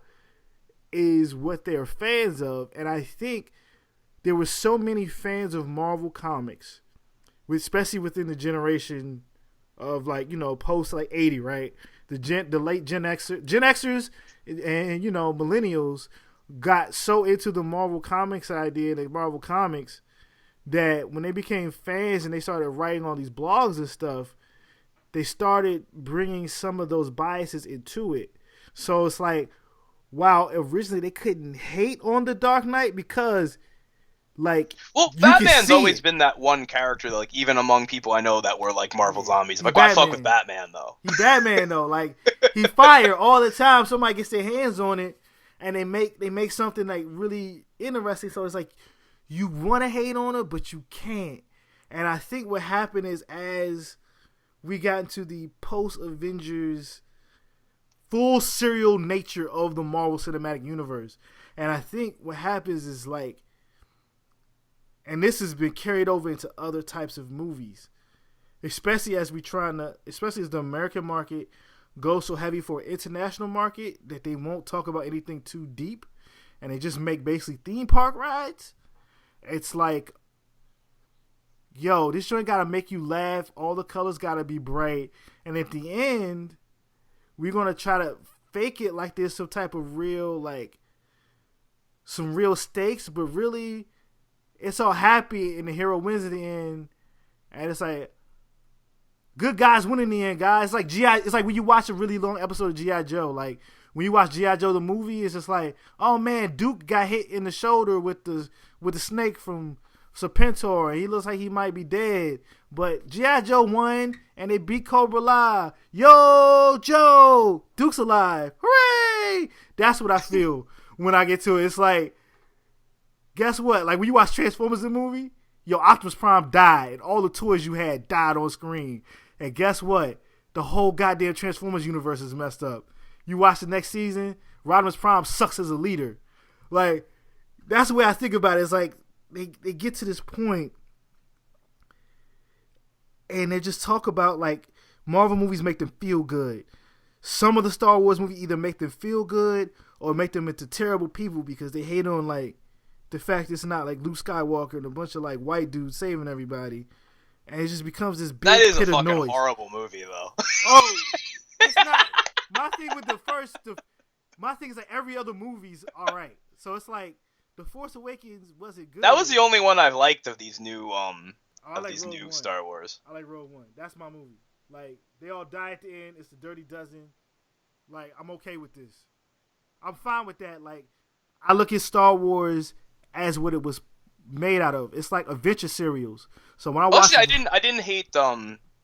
is what they're fans of, and I think there were so many fans of Marvel Comics, especially within the generation of post 80, right? The late Gen Xers and millennials got so into the Marvel Comics idea and the Marvel Comics that when they became fans and they started writing all these blogs and stuff, they started bringing some of those biases into it. So it's like, wow, originally they couldn't hate on The Dark Knight because, Batman's always been that one character that, even among people I know that were Marvel zombies. I'm I fuck with Batman though. He Batman though, he fire all the time. Somebody gets their hands on it, and they make something really interesting. So it's like you want to hate on it, but you can't. And I think what happened is as we got into the post-Avengers full serial nature of the Marvel Cinematic Universe, and I think what happens is and this has been carried over into other types of movies, especially as the American market goes so heavy for an international market that they won't talk about anything too deep, and they just make basically theme park rides. It's like, yo, this joint gotta make you laugh. All the colors gotta be bright, and at the end, we're gonna try to fake it like there's some type of real, some real stakes, but really, it's all happy and the hero wins at the end, and it's like good guys win in the end, guys. It's like when you watch a really long episode of G.I. Joe. When you watch G.I. Joe the movie, it's just like, oh man, Duke got hit in the shoulder with the snake from Serpentor, and he looks like he might be dead. But G.I. Joe won, and they beat Cobra Live. Yo, Joe, Duke's alive. Hooray! That's what I feel when I get to it. It's like, guess what? When you watch Transformers the movie, yo, Optimus Prime died, and all the toys you had died on screen. And guess what? The whole goddamn Transformers universe is messed up. You watch the next season, Rodimus Prime sucks as a leader. That's the way I think about it. It's like they get to this point and they just talk about Marvel movies make them feel good. Some of the Star Wars movies either make them feel good or make them into terrible people because they hate on the fact it's not Luke Skywalker and a bunch of white dudes saving everybody, and it just becomes this big pit of noise. That is a fucking horrible movie though. Oh, it's not. My thing with my thing is every other movie's all right. So it's The Force Awakens wasn't good. That was the only one I've liked of these new new Star Wars. I like Rogue One. That's my movie. They all die at the end. It's the Dirty Dozen. I'm okay with this. I'm fine with that. I look at Star Wars as what it was made out of. It's like adventure serials. So when I watch, I didn't hate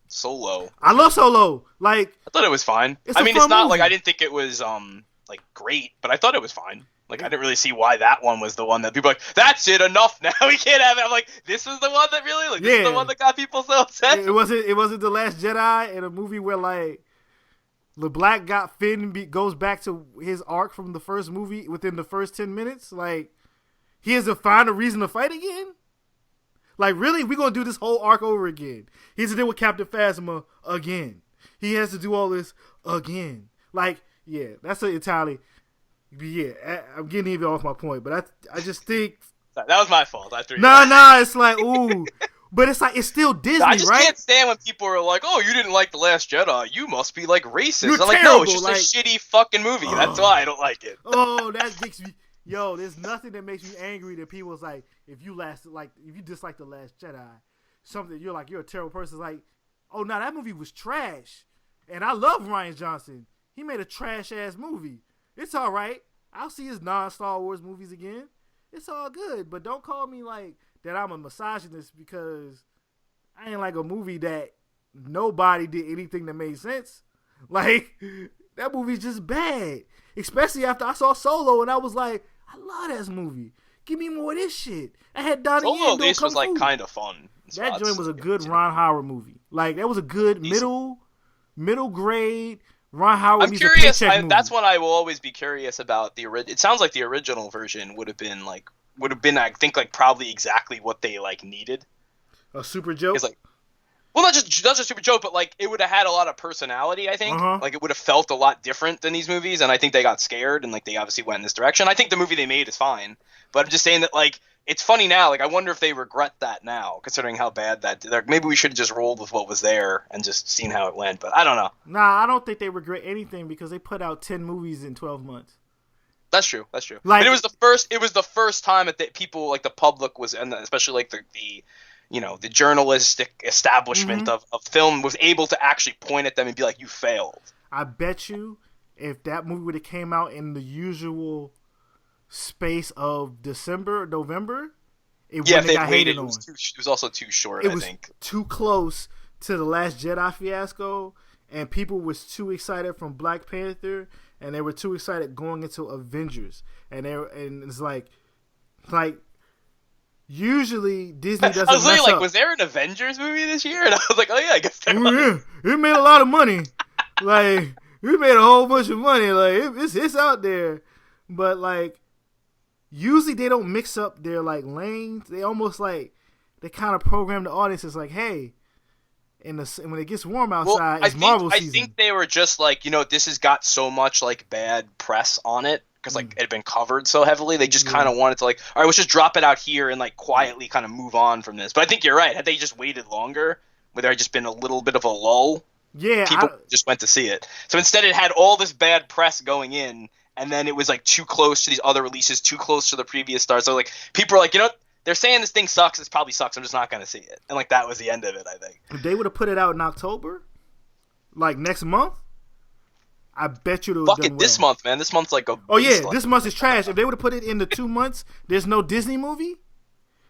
Solo. I love Solo. Like, I thought it was fine. It's I a mean, fun it's not movie. like I didn't think it was like great, but I thought it was fine. Like, I didn't really see why that one was the one that people were like, that's it, enough now, we can't have it. I'm like, this is the one that really, like, this is the one that got people so upset. It wasn't The Last Jedi, in a movie where, like, LeBlanc got Finn goes back to his arc from the first movie within the first 10 minutes. Like, he has to find a reason to fight again? Like, really? We're going to do this whole arc over again. He has to deal with Captain Phasma again. He has to do all this again. Like, yeah, that's entirely... Yeah, I'm getting even off my point, but I just think... That was my fault. Nah, it's like, ooh... But it's like, it's still Disney, I just right? can't stand when people are like, oh, you didn't like The Last Jedi. You must be, like, racist. You're I'm like, terrible. no, it's just like, a shitty fucking movie. That's why I don't like it. Oh, that makes me... Yo, there's nothing that makes me angry than people's like, if you dislike The Last Jedi, something, you're a terrible person. It's like, oh, no, that movie was trash. And I love Rian Johnson. He made a trash-ass movie. It's all right. I'll see his non-Star Wars movies again. It's all good. But don't call me like that I'm a misogynist because I ain't like a movie that nobody did anything that made sense. Like, that movie's just bad. Especially after I saw Solo and I was like, I love this movie. Give me more of this shit. I had Donnie Yen Solo at doing least Kung was, like, Fu. kind of fun. That joint was a good Ron Howard movie. Like, that was a good middle grade Ron Howard. I'm curious. That's what I will always be curious about. It sounds like the original version would have been I think like probably exactly what they like needed. A super joke. It's like, well, not just super joke, but like it would have had a lot of personality. I think like it would have felt a lot different than these movies, and I think they got scared and like they obviously went in this direction. I think the movie they made is fine, but I'm just saying that like it's funny now. Like I wonder if they regret that now, considering how bad that. Maybe we should have just rolled with what was there and just seen how it went. But I don't know. Nah, I don't think they regret anything because they put out 10 movies in 12 months. That's true. Like, but it was the first time that people like the public was, and especially like the the journalistic establishment of film was able to actually point at them and be like, you failed. I bet you if that movie would have came out in the usual space of December, November, it wouldn't have got hated on. It was also too short, I think. Too close to The Last Jedi fiasco, and people was too excited from Black Panther, and they were too excited going into Avengers. And it's like usually Disney doesn't I was mess like, up. was there an Avengers movie this year? And I was like, oh yeah, I guess there was. Yeah, it made a lot of money. Like, we made a whole bunch of money. Like, it's out there. But, like, usually they don't mix up their, like, lanes. They almost, like, they kind of program the audience. It's like, hey, when it gets warm outside, it's Marvel season. I think they were just like, this has got so much, like, bad press on it. Because, like, it had been covered so heavily. They just kind of wanted to, like, all right, let's just drop it out here and, like, quietly kind of move on from this. But I think you're right. Had they just waited longer, would there had just been a little bit of a lull? Yeah. People just went to see it. So instead it had all this bad press going in, and then it was, like, too close to these other releases, too close to the previous stars. So, like, people are like, they're saying this thing sucks. It probably sucks. I'm just not going to see it. And, like, that was the end of it, I think. If they would have put it out in October, like, next month, I bet you it would have done well. This month, man. This month's like a... Oh, yeah. This month is trash. If they would have put it in the 2 months, there's no Disney movie?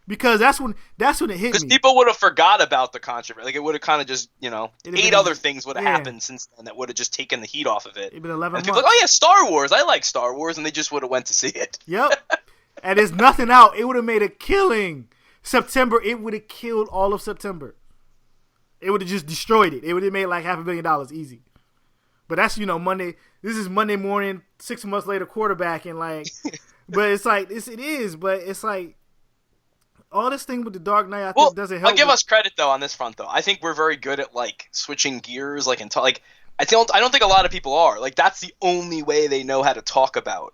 Because that's when it hit me. Because people would have forgot about the controversy. Like, it would have kind of just, 8 other things would have happened since then that would have just taken the heat off of it. It'd been 11 months. People like, oh, yeah, Star Wars. I like Star Wars. And they just would have went to see it. Yep. And there's nothing out. It would have made a killing. September, it would have killed all of September. It would have just destroyed it. It would have made like $500 million easy. But that's, Monday. This is Monday morning, 6 months later, quarterbacking. Like, but it's like, it is. But it's like, all this thing with the Dark Knight, I think doesn't help. I'll give us credit though on this front though. I think we're very good at like switching gears, like I don't think a lot of people are. Like that's the only way they know how to talk about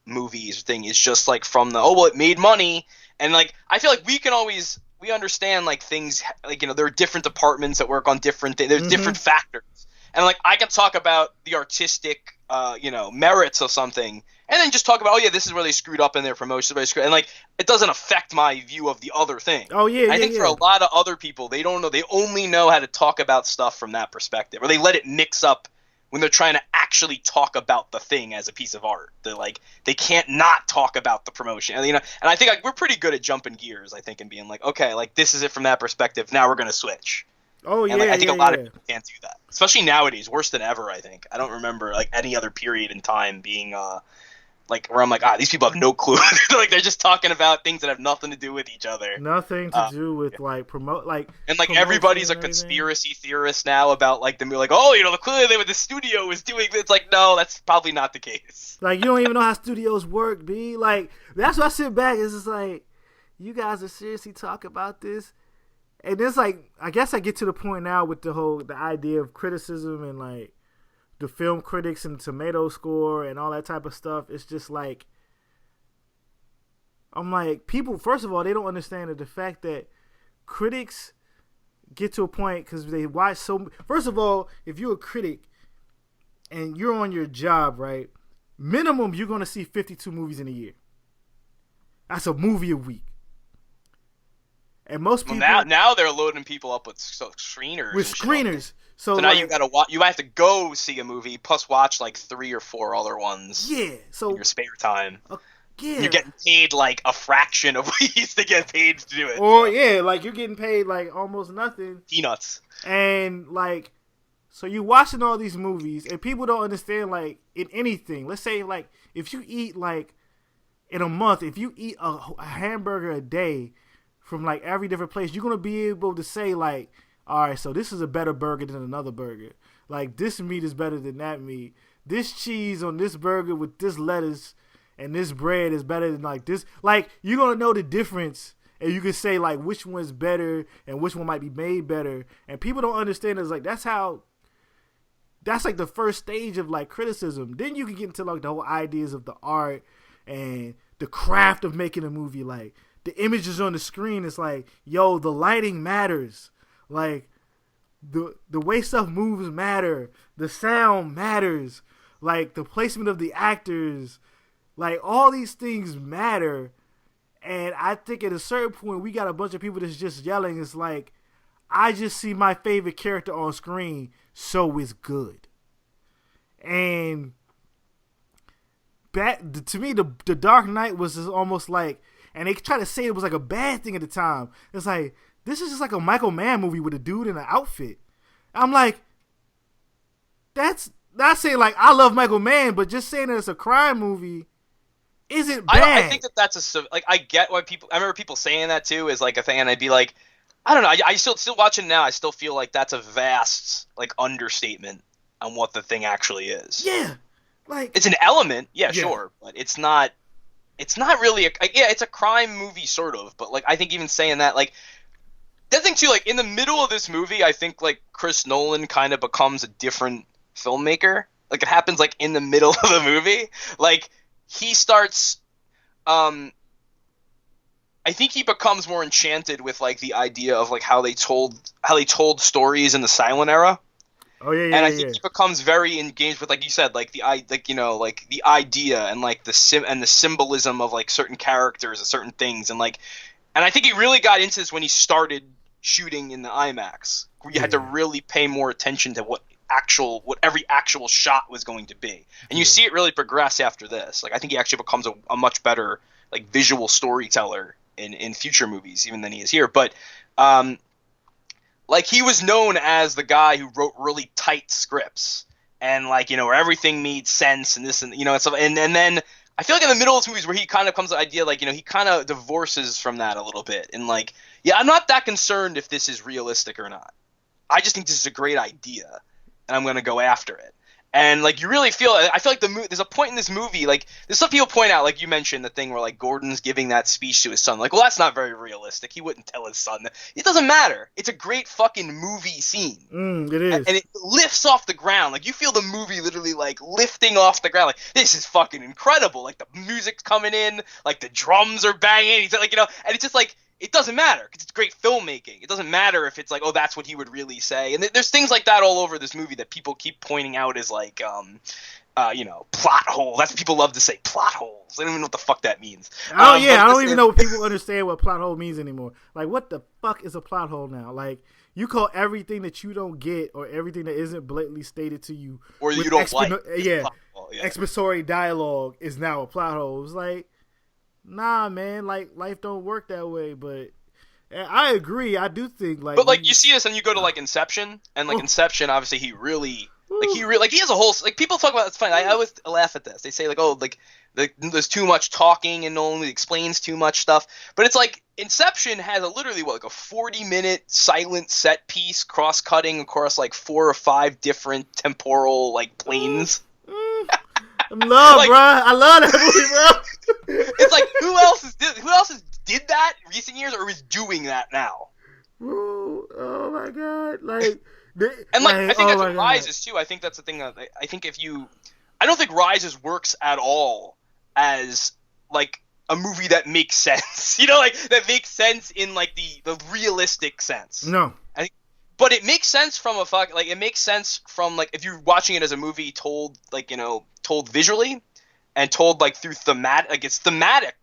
movies thing is just like from the it made money, and like I feel like we understand like things like there are different departments that work on different things. There's different factors, and like I can talk about the artistic merits of something. And then just talk about, this is where they screwed up in their promotion. And, like, it doesn't affect my view of the other thing. Oh, yeah, I think for a lot of other people, they don't know. They only know how to talk about stuff from that perspective. Or they let it mix up when they're trying to actually talk about the thing as a piece of art. They can't not talk about the promotion. And, and I think we're pretty good at jumping gears, I think, and being like, okay, like this is it from that perspective. Now we're going to switch. Oh yeah, and I think a lot of people can't do that, especially nowadays, worse than ever. I think I don't remember like any other period in time being like where I'm like, these people have no clue. They're just talking about things that have nothing to do with each other. Nothing to do with like promote like. And like everybody's a conspiracy theorist now about like them. Like, clearly the studio was doing this. It's like, no, that's probably not the case. Like you don't even know how studios work, B. Like that's why I sit back. It's just like you guys are seriously talking about this. And it's like, I guess I get to the point now with the idea of criticism and like the film critics and tomato score and all that type of stuff. It's just like, I'm like, people, first of all, they don't understand the fact that critics get to a point because they watch first of all, if you're a critic and you're on your job, right, minimum, you're going to see 52 movies in a year. That's a movie a week. And most people now they're loading people up with screeners. With screeners, so now you gotta watch. You have to go see a movie plus watch like 3 or 4 other ones. Yeah, so in your spare time. Yeah, you're getting paid like a fraction of what you used to get paid to do it. Or yeah, like you're getting paid like almost nothing. Peanuts. And like, so you're watching all these movies, and people don't understand like in anything. Let's say like if you eat like in a month, if you eat a hamburger a day from like every different place, you're gonna be able to say like, all right, so this is a better burger than another burger. Like this meat is better than that meat. This cheese on this burger with this lettuce and this bread is better than like this. Like you're gonna know the difference, and you can say like which one's better and which one might be made better. And people don't understand it's like that's like the first stage of like criticism. Then you can get into like the whole ideas of the art and the craft of making a movie. Like the images on the screen, it's like, yo, the lighting matters. Like the way stuff moves matter. The sound matters. Like the placement of the actors. Like all these things matter. And I think at a certain point we got a bunch of people that's just yelling. It's like, I just see my favorite character on screen, so it's good. And to me, the Dark Knight was just almost like, and they try to say it was like a bad thing at the time. It's like, this is just like a Michael Mann movie with a dude in an outfit. I'm like, that's not saying like I love Michael Mann, but just saying that it's a crime movie isn't bad. I think that's like, I get why I remember people saying that too is like a thing, and I'd be like, I don't know, I still watching now, I still feel like that's a vast like understatement on what the thing actually is. Yeah. Like it's an element, yeah, sure, but it's not really it's a crime movie sort of, but like I think even saying that, like the thing too, like in the middle of this movie, I think like Chris Nolan kind of becomes a different filmmaker. Like it happens like in the middle of the movie. Like he starts I think he becomes more enchanted with like the idea of like how they told stories in the silent era. Oh yeah, and I think he becomes very engaged with, like you said, like the idea and like the symbolism of like certain characters and certain things, and I think he really got into this when he started shooting in the IMAX, where you had to really pay more attention to what every actual shot was going to be, and you see it really progress after this. Like I think he actually becomes a much better like visual storyteller in future movies even than he is here, but like he was known as the guy who wrote really tight scripts and like, where everything made sense and this and, and stuff. And then I feel like in the middle of this movies where he kind of comes to the idea, like, he kind of divorces from that a little bit. And like, yeah, I'm not that concerned if this is realistic or not. I just think this is a great idea and I'm going to go after it. And like you really feel, I feel like there's a point in this movie, like there's some people point out, like you mentioned the thing where like Gordon's giving that speech to his son, like, well, that's not very realistic. He wouldn't tell his son that. It doesn't matter. It's a great fucking movie scene. It is, and it lifts off the ground. Like you feel the movie literally like lifting off the ground. Like this is fucking incredible. Like the music's coming in, like the drums are banging. He's like, and it's just like. It doesn't matter because it's great filmmaking. It doesn't matter if it's like, oh, that's what he would really say. And there's things like that all over this movie that people keep pointing out as like, plot hole. That's what people love to say, plot holes. I don't even know what the fuck that means. I don't even know if people understand what plot hole means anymore. Like, what the fuck is a plot hole now? Like, you call everything that you don't get or everything that isn't blatantly stated to you, or you don't like, expository dialogue is now a plot hole. It's like, nah, man, like, life don't work that way. But I agree. I do think, like, but like you see this and you go to like Inception, and like Inception, obviously he has a whole, like, people talk about, it's funny, I always laugh at this. They say like, oh, like there's too much talking and Nolan explains too much stuff, but it's like Inception has literally like a 40-minute silent set piece cross-cutting across like 4 or 5 different temporal like planes. I love that movie, bro. It's like, who else did that in recent years or is doing that now? Ooh, oh my god, like. And like, I think that's what Rises too. I think that's the thing. I think I don't think Rises works at all as like a movie that makes sense. Like that makes sense in like the realistic sense. No, but it makes sense from it makes sense from like if you're watching it as a movie told like told visually and told like through thematic. Like it's thematic.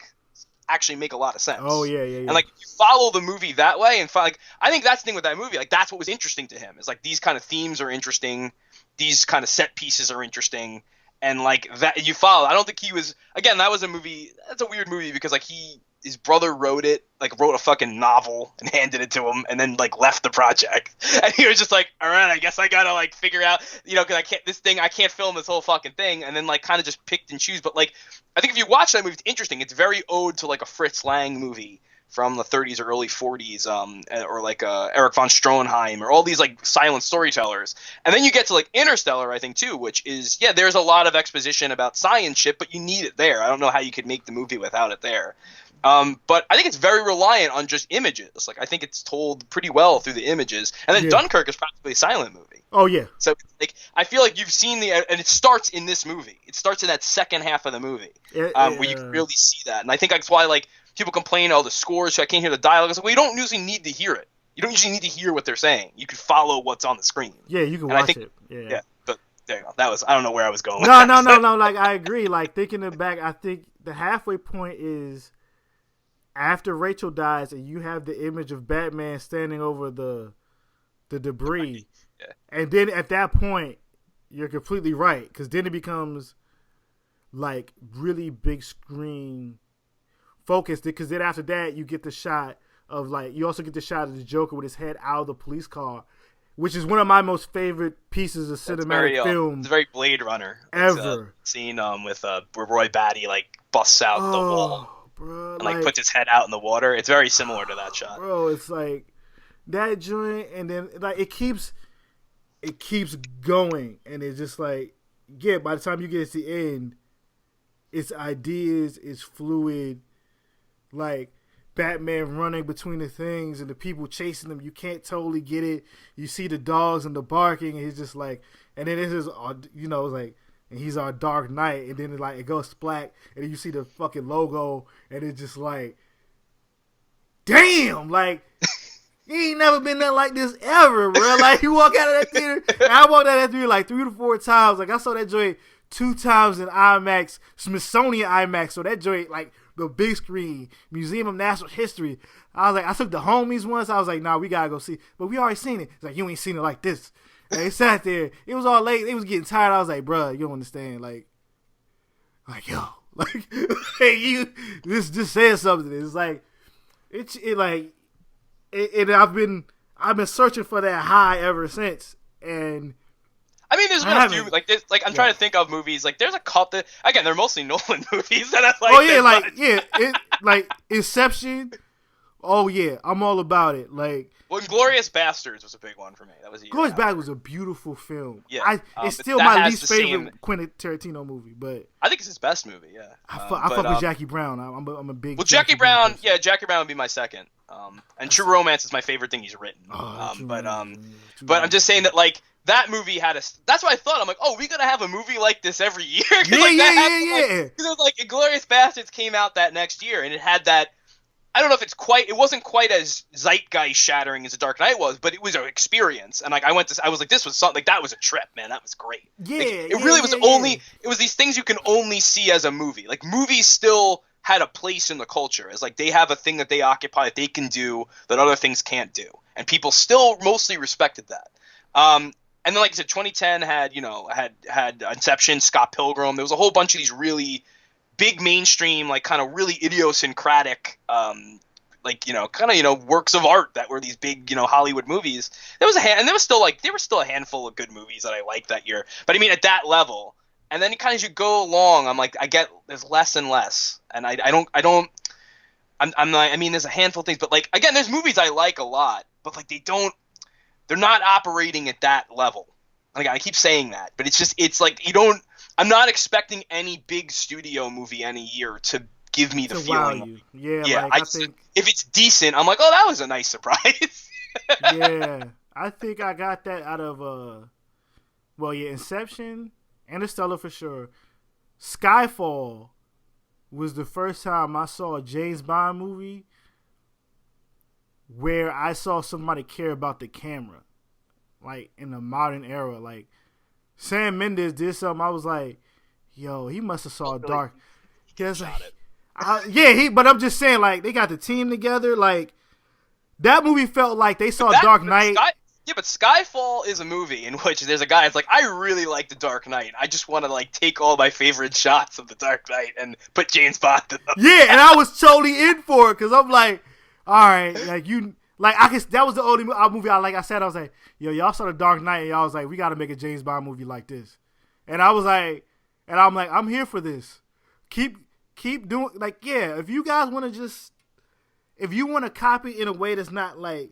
Actually make a lot of sense. Oh yeah. And like you follow the movie that way, and like I think that's the thing with that movie. Like that's what was interesting to him. Is like these kind of themes are interesting, these kind of set pieces are interesting, and like that you follow. I don't think he was. Again, that was a movie. That's a weird movie because like his brother wrote a fucking novel and handed it to him, and then like left the project, and he was just like, all right, I guess I gotta like figure out, because I can't film this whole fucking thing, and then like kind of just picked and choose. But like I think if you watch that movie, it's interesting. It's very ode to like a Fritz Lang movie from the 30s or early 40s, or like Erich von Stroheim, or all these like silent storytellers. And then you get to like Interstellar, I think too, which is there's a lot of exposition about science shit, but you need it there. I don't know how you could make the movie without it there. But I think it's very reliant on just images. Like I think it's told pretty well through the images. And then Dunkirk is practically a silent movie. Oh yeah. So like I feel like you've seen and it starts in this movie. It starts in that second half of the movie, where you can really see that. And I think that's why like people complain, the scores, so I can't hear the dialogue. It's like, well, you don't usually need to hear it. You don't usually need to hear what they're saying. You can follow what's on the screen. Yeah, you can watch it. Yeah. But there you go. That was, I don't know where I was going. No. Like I agree. Like thinking it back, I think the halfway point is after Rachel dies and you have the image of Batman standing over the debris. Yeah. And then at that point, you're completely right, because then it becomes like really big screen focused, because then after that you get the shot of like, you also get the shot of the Joker with his head out of the police car, which is one of my most favorite pieces of cinematic film. It's very Blade Runner ever. Scene with where Roy Batty like busts out the wall, bro, and like puts his head out in the water. It's very similar to that shot, bro. It's like that joint, and then like it keeps going, and it's just like, by the time you get to the end, its ideas is fluid. Like Batman running between the things and the people chasing him, you can't totally get it. You see the dogs and the barking, and he's just like, and then it's just, it's like, and he's our Dark Knight, and then it goes black, and then you see the fucking logo, and it's just like, damn, like, he ain't never been nothing like this ever, bro. Like, you walk out of that theater, and I walked out of that theater like 3 to 4 times. Like, I saw that joint 2 times in IMAX, Smithsonian IMAX, so that joint, like, the big screen, Museum of Natural History. I was like, I took the homies once. I was like, nah, we gotta go see. But we already seen it. It's like, you ain't seen it like this. And they sat there. It was all late. They was getting tired. I was like, bruh, you don't understand. Like yo, like you just said something. It's like I've been searching for that high ever since. And I mean, there's been a few, like, this, like, I'm trying to think of movies, like, there's a couple, again, they're mostly Nolan movies that I like. Oh, yeah, like, Inception, oh, yeah, I'm all about it, like. Well, Inglourious Basterds was a big one for me, that was a year. Inglourious Basterds was a beautiful film. Yeah. It's still my least favorite Quentin Tarantino movie, but. I think it's his best movie, yeah. I fuck with Jackie Brown, I'm a big. Well, Jackie Brown would be my second, and True Romance is my favorite thing he's written, but I'm just saying that, like, that movie had that's what I thought. I'm like, oh, we gotta have a movie like this every year. Yeah. Because it was like Inglourious Basterds came out that next year, and it had that I don't know if it wasn't quite as zeitgeist shattering as The Dark Knight was, but it was an experience. And like I was like, this was something, like that was a trip, man. That was great. Yeah, like, it really was it was these things you can only see as a movie. Like movies still had a place in the culture as like they have a thing that they occupy that they can do that other things can't do, and people still mostly respected that. And then like I said, 2010 had Inception, Scott Pilgrim. There was a whole bunch of these really big mainstream, like kind of really idiosyncratic, works of art that were these big, Hollywood movies. There was there was still a handful of good movies that I liked that year. But I mean, at that level, and then kind of as you go along, I'm like, I get there's less and less, and I'm not. I mean, there's a handful of things, but like again, there's movies I like a lot, but like they're not operating at that level. Like I keep saying that, but it's like you don't. I'm not expecting any big studio movie any year to give me the feeling. Yeah, like, I think if it's decent, I'm like, oh, that was a nice surprise. Yeah, I think I got that out of Inception, Interstellar for sure. Skyfall was the first time I saw a James Bond movie where I saw somebody care about the camera, like in the modern era, like. Sam Mendes did something. I was like, "Yo, he must have saw Dark." But I'm just saying, like, they got the team together. Like, that movie felt like they saw Dark Knight. But Skyfall is a movie in which there's a guy that's like, I really like the Dark Knight. I just want to like take all my favorite shots of the Dark Knight and put James Bond in them. Yeah, and I was totally in for it because I'm like, all right, like you. Like I guess that was the only movie I like. I said I was like, yo, y'all saw the Dark Knight, and y'all was like, we got to make a James Bond movie like this, and I was like, I'm here for this. Keep doing like yeah. If you guys want to if you want to copy in a way that's not like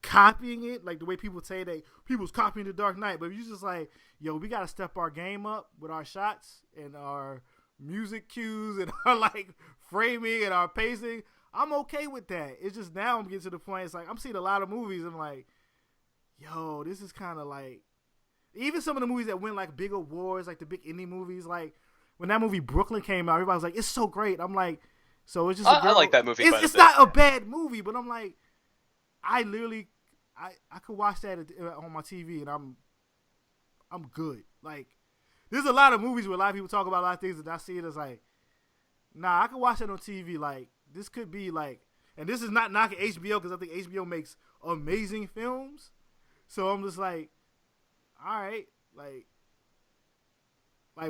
copying it, like the way people say that people's copying the Dark Knight, but if you just like, yo, we got to step our game up with our shots and our music cues and our like framing and our pacing. I'm okay with that. It's just now I'm getting to the point. It's like I'm seeing a lot of movies. And I'm like, yo, this is kind of like even some of the movies that win like big awards, like the big indie movies. Like when that movie Brooklyn came out, everybody was like, it's so great. I'm like, so it's just. I like that movie. It's not a bad movie, but I'm like, I literally, I could watch that on my TV and I'm good. Like there's a lot of movies where a lot of people talk about a lot of things and I see it as like, nah, I could watch that on TV. Like. This could be like, and this is not knocking HBO because I think HBO makes amazing films. So I'm just like, all right, like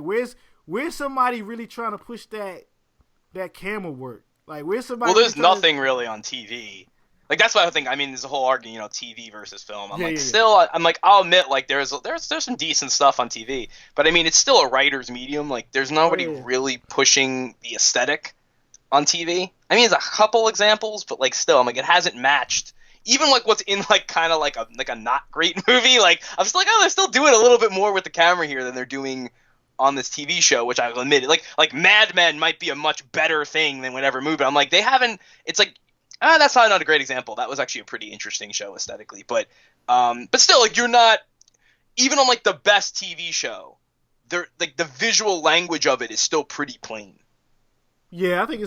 where's somebody really trying to push that camera work? Like where's somebody? Well, there's nothing really on TV. Like that's what I think. I mean, there's a whole argument, TV versus film. I'm like, I'll admit, like there's some decent stuff on TV, but I mean, it's still a writer's medium. Like there's nobody really pushing the aesthetic on TV. I mean, there's a couple examples, but like still, I'm like, it hasn't matched. Even like what's in like kind of like a not great movie. Like I'm just like, oh, they're still doing a little bit more with the camera here than they're doing on this TV show, which I'll admit. Like Mad Men might be a much better thing than whatever movie. But I'm like, they haven't. It's like, that's not a great example. That was actually a pretty interesting show aesthetically, but still, like you're not even on like the best TV show. They're like the visual language of it is still pretty plain. Yeah, I think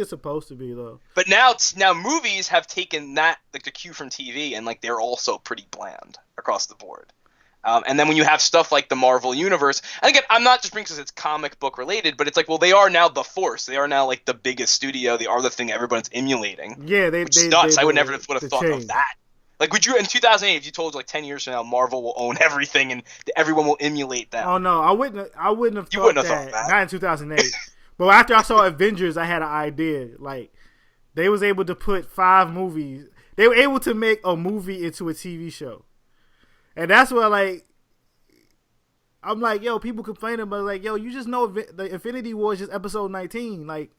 it's supposed to be though. But now movies have taken that like the cue from TV and like they're also pretty bland across the board. And then when you have stuff like the Marvel Universe, and again, I'm not just bringing because it's comic book related, but it's like, well, they are now the force. They are now like the biggest studio. They are the thing everyone's emulating. Yeah, which is nuts. I would never have thought of that. Like, would you in 2008 if you told like 10 years from now Marvel will own everything and everyone will emulate them? Oh no, I wouldn't have thought that. Not in 2008. But after I saw Avengers, I had an idea. Like, they was able to put 5 movies. They were able to make a movie into a TV show. And that's what, like, I'm like, yo, people complaining, but like, yo, you just know the Infinity War is just episode 19. Like,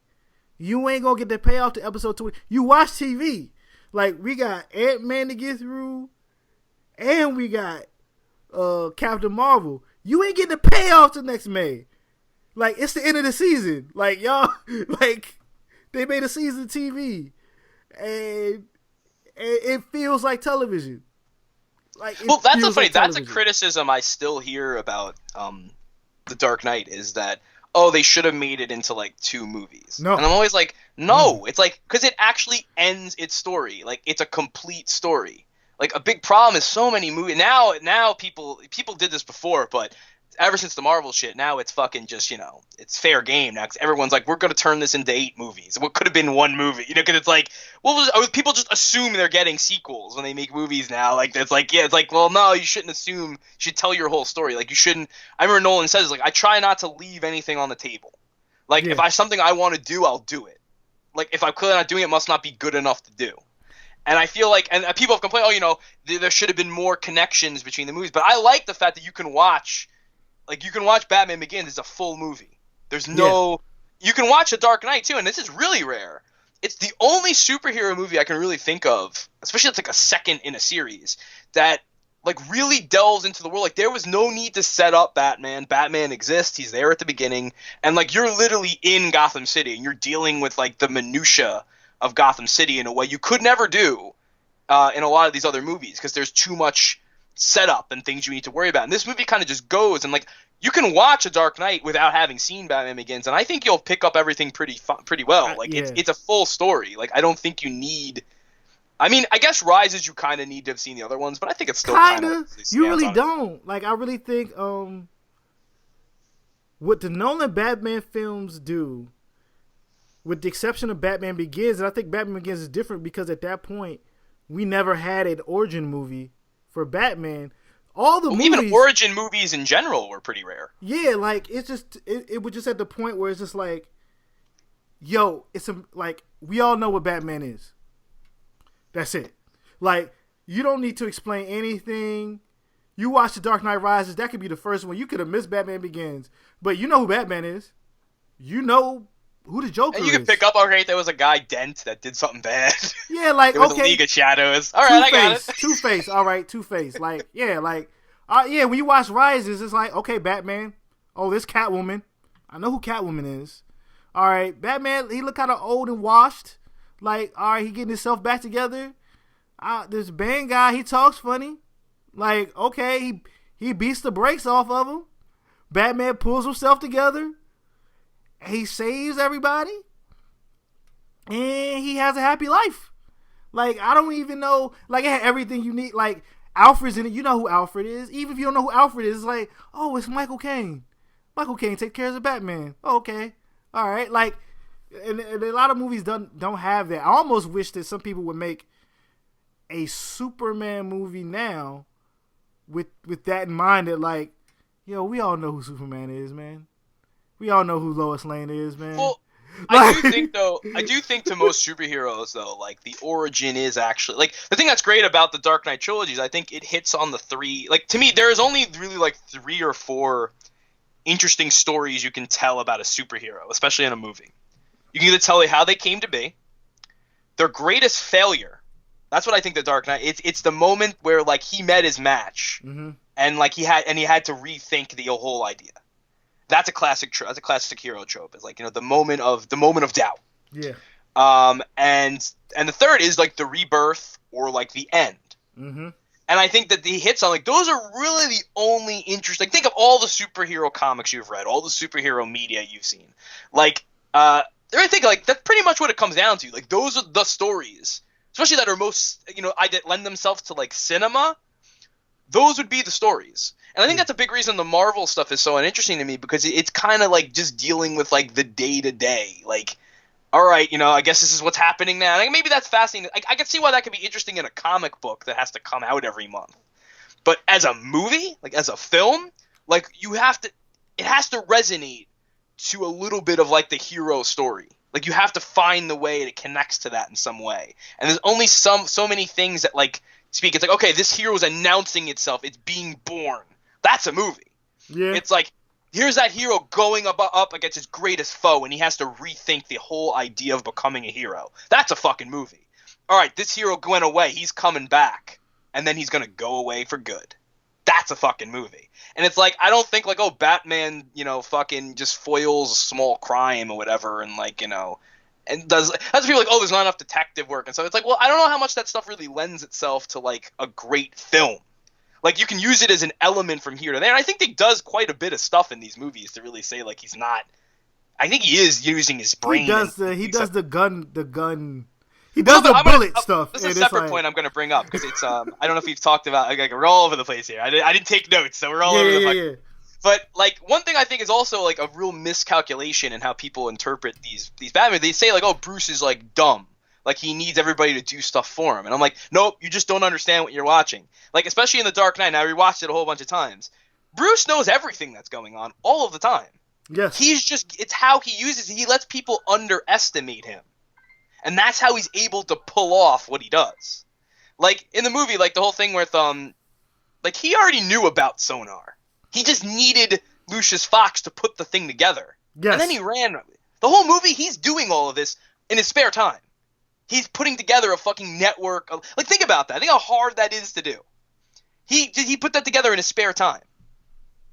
you ain't gonna get the payoff to episode 20. You watch TV. Like, we got Ant-Man to get through, and we got Captain Marvel. You ain't getting the payoff to next May. Like, it's the end of the season. Like, y'all, like, they made a season of TV. And it feels like television. Like, well, that's a criticism I still hear about The Dark Knight is that oh, they should have made it into like 2 movies. No. And I'm always like, no, it's like, because it actually ends its story. Like, it's a complete story. Like, a big problem is so many movies. Now people did this before, but ever since the Marvel shit, now it's fucking just, it's fair game now, because everyone's like, we're going to turn this into 8 movies. What could have been 1 movie? Because it's like, people just assume they're getting sequels when they make movies now. Like, it's like, yeah, it's like, well, no, you shouldn't assume. You should tell your whole story. Like, you shouldn't. I remember Nolan says, like, I try not to leave anything on the table. Like, if something I want to do, I'll do it. Like, if I'm clearly not doing it, it must not be good enough to do. And I feel like, and people have complained, there should have been more connections between the movies. But I like the fact that you can watch Batman Begins as a full movie. There's no, you can watch A Dark Knight too, and this is really rare. It's the only superhero movie I can really think of, especially that's like a second in a series, that like really delves into the world. Like, there was no need to set up Batman. Batman exists. He's there at the beginning, and like you're literally in Gotham City, and you're dealing with like the minutia of Gotham City in a way you could never do in a lot of these other movies, because there's too much setup and things you need to worry about. And this movie kind of just goes, and like you can watch A Dark Knight without having seen Batman Begins, and I think you'll pick up everything pretty well. Like it's a full story. Like, I don't think you need. I mean, I guess Rises you kind of need to have seen the other ones, but I think it's still kind of. You really don't. Like, I really think what the Nolan Batman films do, with the exception of Batman Begins, and I think Batman Begins is different because at that point we never had an origin movie for Batman. All the movies, even origin movies in general, were pretty rare. Yeah, like it's just it was just at the point where it's just like, yo, like we all know what Batman is. That's it. Like, you don't need to explain anything. You watch The Dark Knight Rises, that could be the first one. You could have missed Batman Begins, but you know who Batman is. You know who the Joker is. And you can pick up, okay, there was a guy, Dent, that did something bad. Yeah, like, there was okay. a League of Shadows. All right, I got it. Two-Face, all right, Two-Face. Like, yeah, like, yeah, when you watch Rises, it's like, okay, Batman. Oh, this Catwoman. I know who Catwoman is. All right, Batman, he look kind of old and washed. Like, all right, he getting himself back together. This Bane guy, he talks funny. Like, okay, he beats the brakes off of him. Batman pulls himself together. He saves everybody. And he has a happy life. Like, I don't even know. Like, it had everything you need. Like, Alfred's in it. You know who Alfred is. Even if you don't know who Alfred is, it's like, oh, it's Michael Caine. Michael Caine takes care of the Batman. Oh, okay. All right. Like, and a lot of movies don't have that. I almost wish that some people would make a Superman movie now with that in mind, that like, yo, we all know who Superman is, man. We all know who Lois Lane is, man. Well, I do think to most superheroes though, like the origin is actually like the thing that's great about the Dark Knight trilogies. I think it hits on the 3. Like, to me, there is only really like 3 or 4 interesting stories you can tell about a superhero, especially in a movie. You can either tell how they came to be, their greatest failure. That's what I think the Dark Knight. It's the moment where like he met his match, and like he had to rethink the whole idea. That's a classic. That's a classic hero trope. It's like, the moment of doubt. Yeah. And the third is like the rebirth or like the end. Mm-hmm. And I think that he hits on like those are really the only interesting. Think of all the superhero comics you've read, all the superhero media you've seen. Like, I think like that's pretty much what it comes down to. Like, those are the stories, especially that are most that lend themselves to like cinema. Those would be the stories. And I think that's a big reason the Marvel stuff is so uninteresting to me, because it's kind of like just dealing with like the day-to-day. Like, all right, I guess this is what's happening now. Like, maybe that's fascinating. I can see why that could be interesting in a comic book that has to come out every month. But as a movie, like as a film, like it has to resonate to a little bit of like the hero story. Like, you have to find the way it connects to that in some way. And there's only so many things that like speak. It's like, okay, this hero is announcing itself. It's being born. That's a movie. Yeah. It's like, here's that hero going up against his greatest foe, and he has to rethink the whole idea of becoming a hero. That's a fucking movie. All right, this hero went away. He's coming back, and then he's going to go away for good. That's a fucking movie. And it's like, I don't think like, oh, Batman, fucking just foils a small crime or whatever, and like, and does people like, oh, there's not enough detective work. And so it's like, well, I don't know how much that stuff really lends itself to like a great film. Like, you can use it as an element from here to there. And I think he does quite a bit of stuff in these movies to really say, like, he's not I think he is using his brain. He does the gun. He No, does but the bullet stuff. This is a separate point I'm going to bring up because it's I don't know if we've talked about like we're all over the place here. I didn't take notes, so we're all over the place. But like one thing I think is also like a real miscalculation in how people interpret these Batman. They say like, oh, Bruce is like dumb, like he needs everybody to do stuff for him, and I'm like, nope, you just don't understand what you're watching. Like especially in The Dark Knight, and I rewatched it a whole bunch of times. Bruce knows everything that's going on all of the time. Yes, it's how he uses it. He lets people underestimate him. And that's how he's able to pull off what he does. Like, in the movie, like, the whole thing with, like, he already knew about sonar. He just needed Lucius Fox to put the thing together. Yes. And then he ran. The whole movie, he's doing all of this in his spare time. He's putting together a fucking network. Like, think about that. Think how hard that is to do. He put that together in his spare time.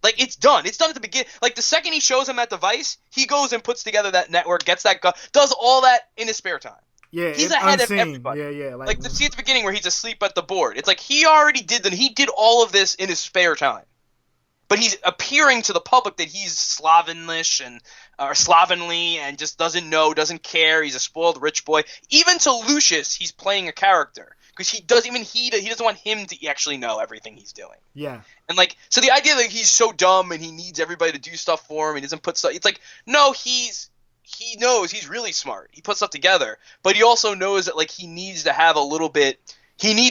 Like, it's done. It's done at the beginning. Like, the second he shows him that device, he goes and puts together that network, gets that gun, does all that in his spare time. Yeah, he's ahead unseen. of everybody. Yeah. Like the scene at the beginning where he's asleep at the board. It's like he already did that. He did all of this in his spare time. But he's appearing to the public that he's Slavenish or slovenly and just doesn't know, doesn't care. He's a spoiled rich boy. Even to Lucius, he's playing a character. Because he doesn't want him to actually know everything he's doing. Yeah. And like, so the idea that he's so dumb and he needs everybody to do stuff for him, he doesn't put stuff, it's like, no, he knows he's really smart. He puts stuff together, but he also knows that like he needs to have a little bit,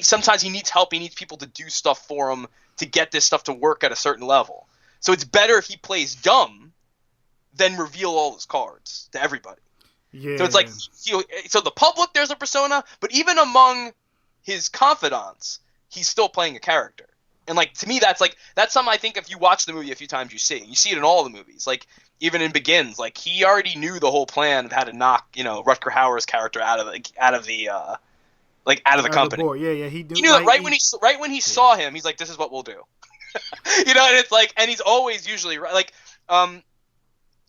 sometimes he needs help, he needs people to do stuff for him to get this stuff to work at a certain level. So it's better if he plays dumb than reveal all his cards to everybody. Yeah. So it's like, so the public, there's a persona, but even among his confidants, he's still playing a character. And like to me, that's something I think if you watch the movie a few times, you see it in all the movies. Like even in Begins, like he already knew the whole plan of how to knock Rutger Hauer's character out of the company. Yeah, he knew that right when he saw him, he's like, this is what we'll do. And it's like, and he's always usually right. Like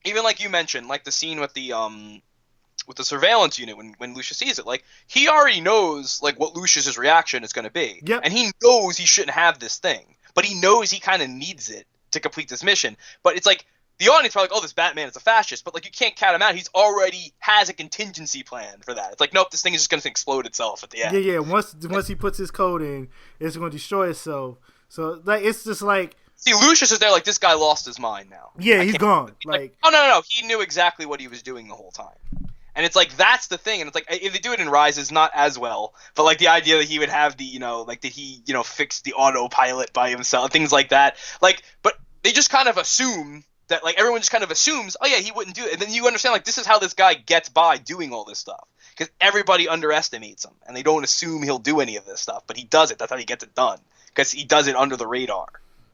even like you mentioned, like the scene with the surveillance unit when Lucius sees it, like he already knows like what Lucius's reaction is going to be. Yep. And he knows he shouldn't have this thing, but he knows he kind of needs it to complete this mission. But it's like the audience are like, oh, this Batman is a fascist, but like you can't count him out. He's already has a contingency plan for that. It's like, nope, this thing is just going to explode itself at the end. Yeah. Once he puts his code in, it's going to destroy itself. So like it's just like. See, Lucius is there like, this guy lost his mind now. Yeah, he's gone. Like, oh no, he knew exactly what he was doing the whole time. And it's like, that's the thing. And it's like, if they do it in Rise, not as well. But like the idea that he would have the, like that he, fixed the autopilot by himself, things like that. Like, but they just kind of assume that, like, everyone just kind of assumes, oh yeah, he wouldn't do it. And then you understand, like, this is how this guy gets by doing all this stuff. Because everybody underestimates him. And they don't assume he'll do any of this stuff. But he does it. That's how he gets it done. Because he does it under the radar.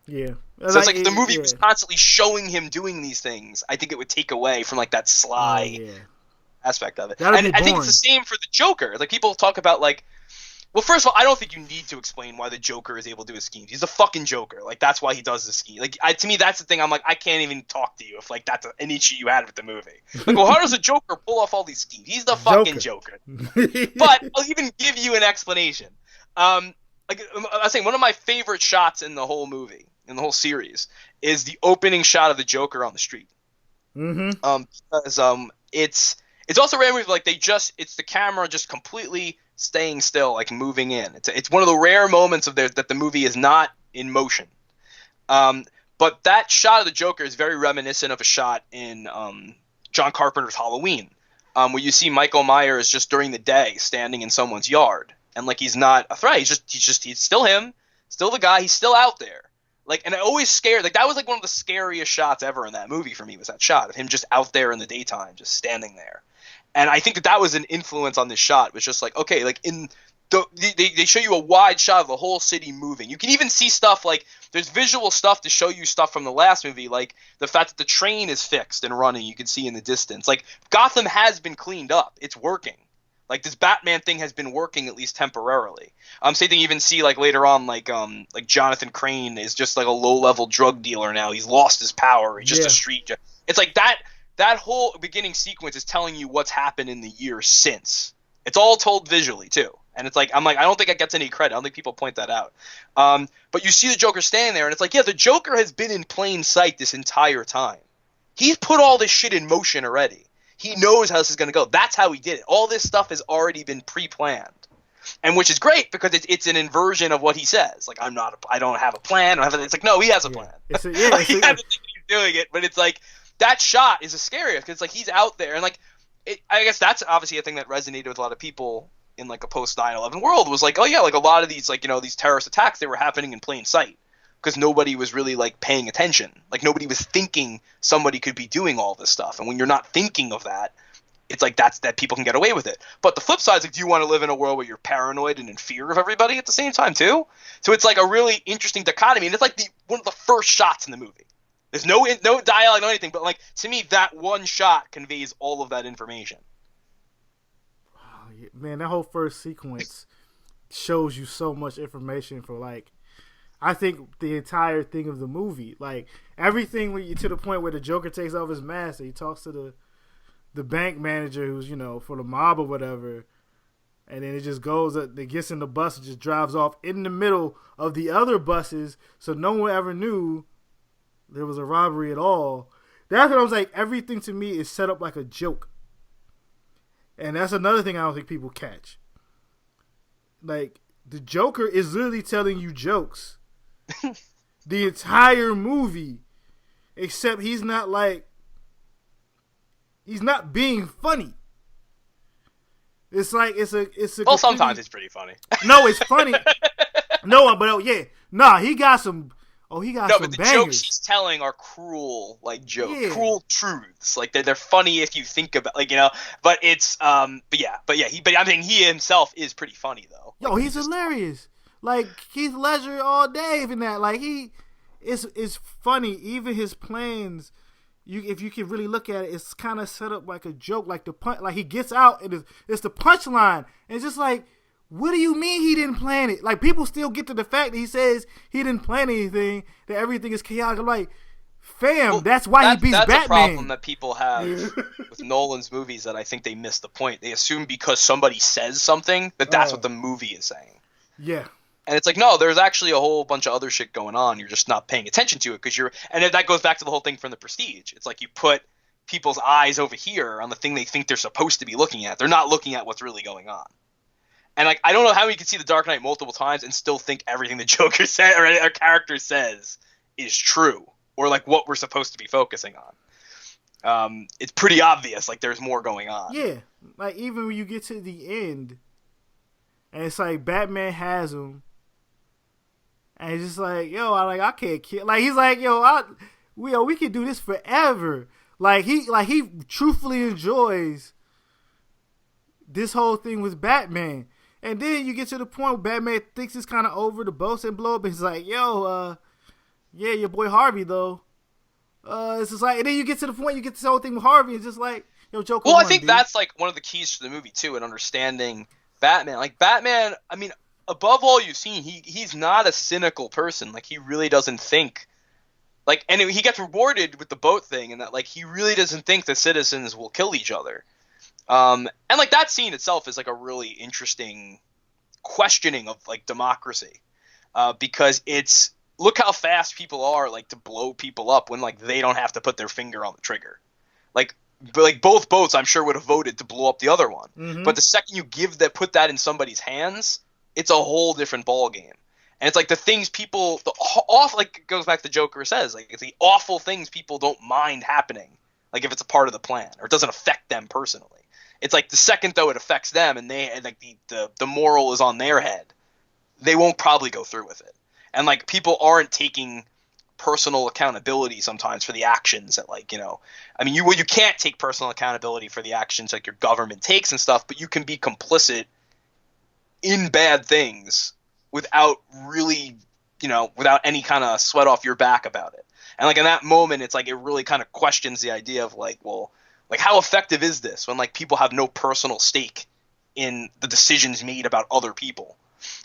Yeah. So it's like if the movie was constantly showing him doing these things, I think it would take away from, like, that sly aspect of it. And I think it's the same for the Joker. Like, people talk about, like, well, first of all, I don't think you need to explain why the Joker is able to do his schemes. He's a fucking Joker. Like, that's why he does the scheme. Like, to me, that's the thing. I'm like, I can't even talk to you if, like, that's an issue you had with the movie. Like, well, how does a Joker pull off all these schemes? He's the fucking Joker. But I'll even give you an explanation. Like, I was saying, one of my favorite shots in the whole movie, in the whole series, is the opening shot of the Joker on the street. Mm-hmm. Because it's also rare movie, like, it's the camera just completely staying still, like moving in. It's one of the rare moments that the movie is not in motion. But that shot of the Joker is very reminiscent of a shot in John Carpenter's Halloween, where you see Michael Myers just during the day standing in someone's yard, and like he's not a threat. He's still him, still the guy. He's still out there. Like, and I always scared. Like, that was like one of the scariest shots ever in that movie for me, was that shot of him just out there in the daytime, just standing there. And I think that was an influence on this shot. It was just like, okay, like they show you a wide shot of the whole city moving. You can even see stuff like there's visual stuff to show you stuff from the last movie, like the fact that the train is fixed and running. You can see in the distance. Like, Gotham has been cleaned up. It's working. Like, this Batman thing has been working, at least temporarily. Same thing you even see, like, later on, like Jonathan Crane is just like a low-level drug dealer now. He's lost his power. He's just a street. It's like that whole beginning sequence is telling you what's happened in the year since. It's all told visually, too. And it's like, I'm like, I don't think it gets any credit. I don't think people point that out. But you see the Joker standing there, and it's like, yeah, the Joker has been in plain sight this entire time. He's put all this shit in motion already. He knows how this is going to go. That's how he did it. All this stuff has already been pre-planned. And which is great because it's an inversion of what he says. Like, I don't have a plan. It's like, no, he has a plan. He hasn't think he's doing it, but it's like, that shot is a scary because it's like he's out there. And like, I guess that's obviously a thing that resonated with a lot of people in like a post 9/11 world was like, oh yeah, like a lot of these, like, you know, these terrorist attacks, they were happening in plain sight because nobody was really like paying attention. Like nobody was thinking somebody could be doing all this stuff. And when you're not thinking of that, it's like that people can get away with it. But the flip side is like, do you want to live in a world where you're paranoid and in fear of everybody at the same time too? So it's like a really interesting dichotomy, and it's like one of the first shots in the movie. There's no dialogue, no anything, but like to me, that one shot conveys all of that information. Oh, yeah. Man, that whole first sequence shows you so much information for like, I think the entire thing of the movie, like everything when you to the point where the Joker takes off his mask and he talks to the bank manager who's, you know, for the mob or whatever, and then it just goes, it gets in the bus and just drives off in the middle of the other buses, so no one ever knew there was a robbery at all. That's what I was like, everything to me is set up like a joke. And that's another thing I don't think people catch. Like, the Joker is literally telling you jokes the entire movie, except he's not being funny. It's like it's a well, sometimes it's pretty funny. No, it's funny. No, but he got some. Oh, he got some but the bangers. jokes he's telling are cruel, like jokes, cruel truths. Like they're funny if you think about, like, you know. But it's but I mean, he himself is pretty funny though. Yo, he's hilarious. Like Heath Ledger all day, even that. Like it's funny. Even his plans. If you can really look at it, it's kind of set up like a joke. Like like he gets out and it's the punchline. And it's just like, what do you mean he didn't plan it? Like people still get to the fact that he says he didn't plan anything, that everything is chaotic. I'm like, fam, that's why he beats Batman. That's a problem that people have with Nolan's movies, that I think they miss the point. They assume because somebody says something that that's what the movie is saying. Yeah. And it's like, no, there's actually a whole bunch of other shit going on. You're just not paying attention to it and that goes back to the whole thing from The Prestige. It's like you put people's eyes over here on the thing they think they're supposed to be looking at. They're not looking at what's really going on. And like, I don't know how you can see The Dark Knight multiple times and still think everything the Joker said or our character says is true, or like what we're supposed to be focusing on. It's pretty obvious. Like there's more going on. Yeah. Like even when you get to the end and it's like Batman has him. And he's just like, yo, I can't kill. Like he's like, we can do this forever. Like he truthfully enjoys this whole thing with Batman. And then you get to the point where Batman thinks it's kind of over, the boats and blow up. And he's like, yo, yeah, your boy Harvey though. It's just like, and then you get to the point, you get this whole thing with Harvey. It's just like, yo, Joker. Well, I think that's like one of the keys to the movie too, and understanding Batman. Like Batman, I mean, above all you've seen, he's not a cynical person. Like he really doesn't think, like, and he gets rewarded with the boat thing, and that like he really doesn't think the citizens will kill each other. And like that scene itself is like a really interesting questioning of like democracy, because it's, look how fast people are like to blow people up when like they don't have to put their finger on the trigger. Like both boats I'm sure would have voted to blow up the other one. Mm-hmm. But the second you put that in somebody's hands, it's a whole different ball game. And it's like the things people, like it goes back to Joker says, like it's the awful things people don't mind happening. Like if it's a part of the plan or it doesn't affect them personally. It's like the second though it affects them and like the moral is on their head, they won't probably go through with it. And like people aren't taking personal accountability sometimes for the actions that, like, you know, I mean, you can't take personal accountability for the actions like your government takes and stuff, but you can be complicit in bad things without really, you know, without any kind of sweat off your back about it. And like in that moment, it's like it really kind of questions the idea of like, well, like how effective is this when like people have no personal stake in the decisions made about other people?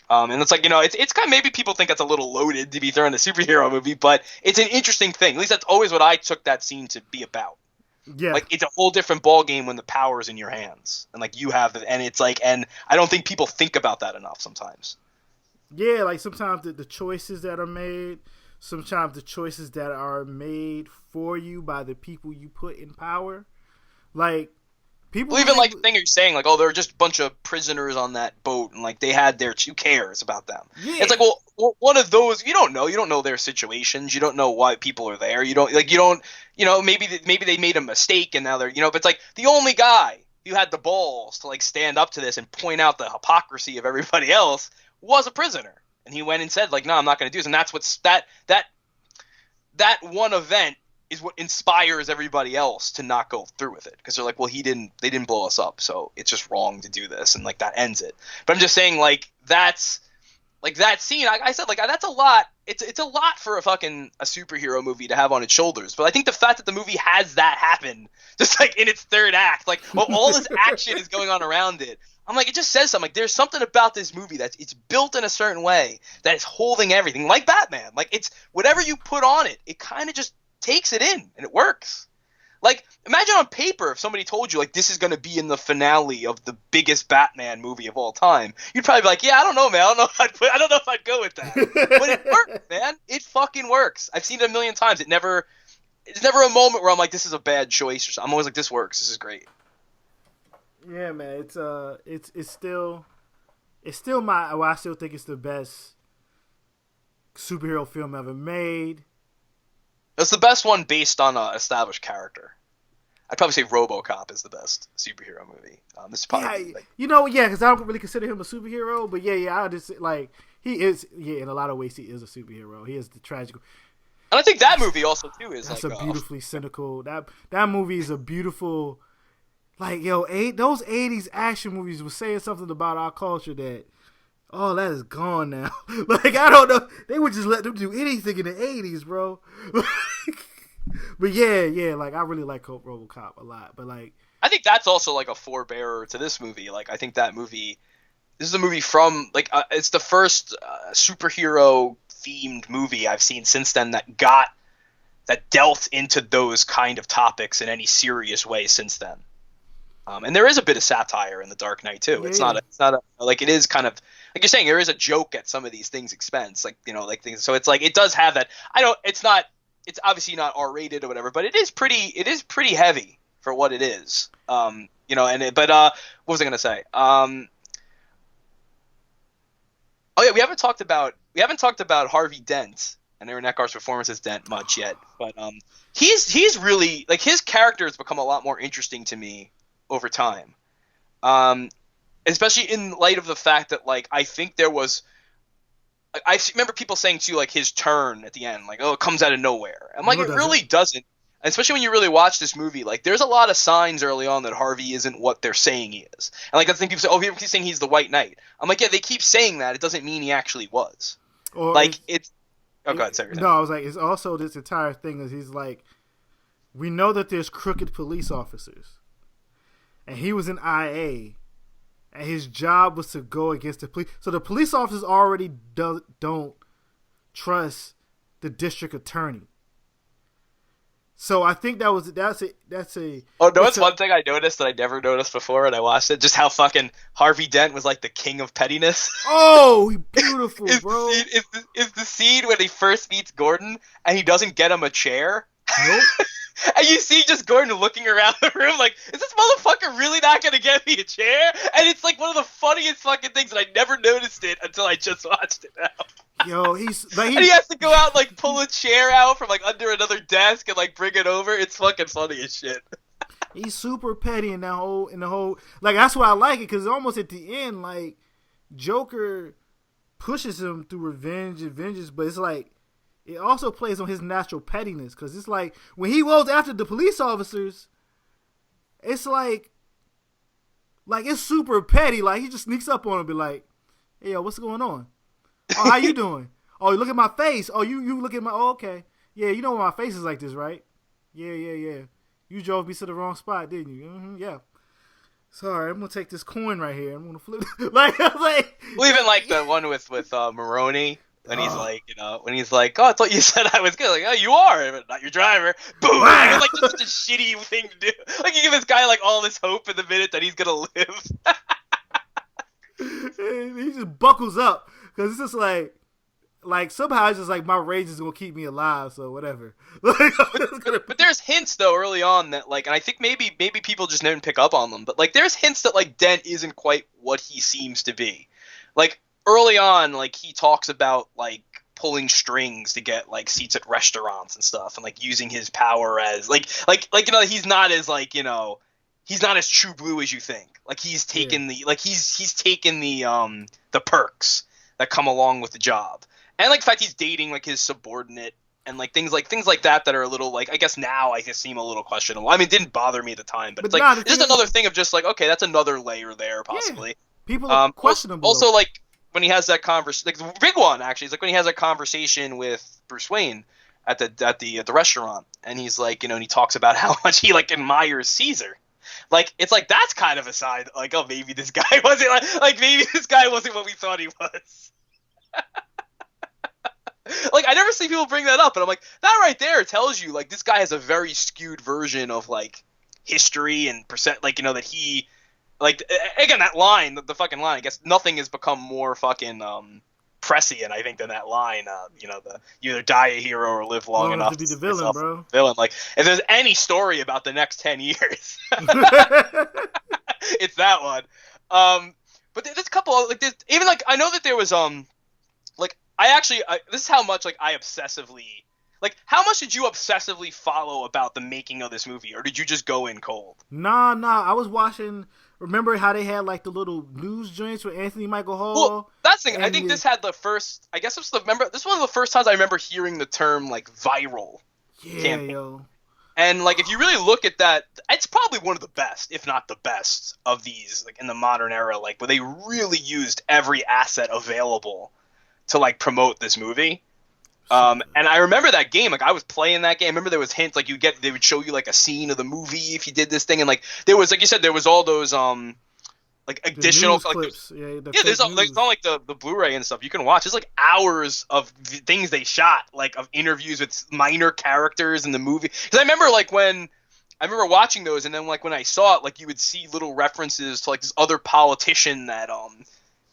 And it's like, you know, it's kind of, maybe people think it's a little loaded to be thrown in a superhero movie, but it's an interesting thing. At least that's always what I took that scene to be about. Yeah. Like it's a whole different ball game when the power's in your hands and like you have it, and it's like, and I don't think people think about that enough sometimes. Yeah, like sometimes the choices that are made, sometimes the choices that are made for you by the people you put in power. Like, people well, even like the thing you're saying, like, oh, there are just a bunch of prisoners on that boat, and like they had their, who cares about them? Yeah. It's like, well, one of those, you don't know their situations, you don't know why people are there, you don't, maybe they made a mistake and now they're, but it's like the only guy who had the balls to like stand up to this and point out the hypocrisy of everybody else was a prisoner, and he went and said like, no, I'm not going to do this, and that's what's that one event is what inspires everybody else to not go through with it, because they're like, well, they didn't blow us up, so it's just wrong to do this, and like that ends it. But I'm just saying, like, that's like that scene. I said, like, that's a lot. It's a lot for a superhero movie to have on its shoulders. But I think the fact that the movie has that happen just like in its third act, like, well, all this action is going on around it. I'm like, it just says something. Like, there's something about this movie it's built in a certain way that is holding everything, like Batman. Like, it's whatever you put on it, it kind of just takes it in, and it works. Like, imagine on paper if somebody told you, like, this is going to be in the finale of the biggest Batman movie of all time. You'd probably be like, yeah, I don't know, man. I don't know if I'd go with that. But it works, man. It fucking works. I've seen it a million times. It's never a moment where I'm like, this is a bad choice or something. I'm always like, this works. This is great. Yeah, man. It's still I still think it's the best superhero film ever made. It's the best one based on an established character. I'd probably say RoboCop is the best superhero movie. This is probably because I don't really consider him a superhero, but I just like he is. Yeah, in a lot of ways, he is a superhero. He is the tragic. And I think that movie also too is that's like a beautifully cynical. That movie is a beautiful. Like, those 80s action movies were saying something about our culture that. Oh, that is gone now. Like, I don't know. They would just let them do anything in the 80s, bro. But yeah, like, I really like RoboCop a lot. But, like, I think that's also, like, a forebearer to this movie. Like, I think this is a movie from, like, it's the first superhero-themed movie I've seen since then that dealt into those kind of topics in any serious way since then. And there is a bit of satire in The Dark Knight too. It's not like, it is kind of like you're saying, there is a joke at some of these things' expense, like, like things. So it's like, it does have that. It's obviously not R-rated or whatever, but it is pretty heavy for what it is. But what was I gonna say? Oh yeah, we haven't talked about Harvey Dent and Aaron Eckhart's performance as Dent much yet, but he's really, like, his character has become a lot more interesting to me over time, especially in light of the fact that, like, I think there was, I remember people saying too, like, his turn at the end, like, oh, it comes out of nowhere. I'm like, it really doesn't. Especially when you really watch this movie, like, there's a lot of signs early on that Harvey isn't what they're saying he is. And, like, that's the thing, people say, oh, people keep saying he's the White Knight. I'm like, yeah, they keep saying that. It doesn't mean he actually was. Or like, it's oh, go ahead, sorry. No, I was like, it's also this entire thing is he's like, we know that there's crooked police officers. And he was an IA, and his job was to go against the police. So the police officers already don't trust the district attorney. So I think that's a. Oh no! It's one thing I noticed that I never noticed before, and I watched it. Just how fucking Harvey Dent was like the king of pettiness. Oh, beautiful, bro! Is the scene when he first meets Gordon and he doesn't get him a chair? Nope. And you see just Gordon looking around the room like, is this motherfucker really not going to get me a chair? And it's like one of the funniest fucking things, and I never noticed it until I just watched it now. Yo, he's like, and he has to go out and, like, pull a chair out from, like, under another desk and, like, bring it over. It's fucking funny as shit. He's super petty in the whole, like, that's why I like it, because almost at the end, like, Joker pushes him through revenge and vengeance, but it's like, it also plays on his natural pettiness, because it's like, when he goes after the police officers, it's like it's super petty. Like, he just sneaks up on him and be like, hey, yo, what's going on? Oh, how you doing? Oh, you look at my face. Oh, you look at my, oh, okay. Yeah, you know my face is like this, right? Yeah. You drove me to the wrong spot, didn't you? Mm-hmm, yeah. Sorry, I'm going to take this coin right here. I'm going to flip it. Well, even like the one with Maroney. When he's like, when he's like, oh, I thought you said I was good. Like, oh, you are, but not your driver. Boom! It's like just such a shitty thing to do. Like, you give this guy like all this hope in the minute that he's gonna live. He just buckles up because it's just like, like somehow it's just like my rage is gonna keep me alive, so whatever. But there's hints though early on that like, and I think maybe people just didn't pick up on them, but like there's hints that like Dent isn't quite what he seems to be. Like early on, like he talks about like pulling strings to get like seats at restaurants and stuff, and like using his power as like he's not as like he's not as true blue as you think. Like he's taken he's taken the perks that come along with the job. And like the fact he's dating like his subordinate and like things like that are a little like I guess now I guess seem a little questionable. I mean, it didn't bother me at the time, but it's like it's just another thing of just like okay, that's another layer there possibly. Yeah, people are questionable. Also, like when he has that conversation, like the big one actually is like when he has that conversation with Bruce Wayne at the restaurant, and he's like and he talks about how much he like admires Caesar. Like it's like that's kind of a sign like oh maybe this guy wasn't like maybe this guy wasn't what we thought he was. Like I never see people bring that up, and I'm like that right there tells you like this guy has a very skewed version of like history and percent like that he like again that line the fucking line I guess nothing has become more fucking prescient I think than that line the you either die a hero or live long enough to be the villain, bro. Villain like if there's any story about the next 10 years it's that one. But there's a couple of, like there's, even like I know that there was like this is how much like I obsessively like how much did you obsessively follow about the making of this movie, or did you just go in cold? Nah, I was watching. Remember how they had like the little news joints with Anthony Michael Hall? Well, that's the thing. I think this had the first. I guess this was one of the first times I remember hearing the term like viral. Yeah, campaign. yo. And like if you really look at that, it's probably one of the best, if not the best, of these like in the modern era. Like where they really used every asset available to like promote this movie. And I remember that game, like I was playing that game. I remember there was hints like they would show you like a scene of the movie if you did this thing, and like there was like you said there was all those like additional like, clips. There's all, like, it's all like the Blu-ray and stuff you can watch. There's like hours of things they shot, like of interviews with minor characters in the movie. Because I remember like when I remember watching those, and then like when I saw it, like you would see little references to like this other politician that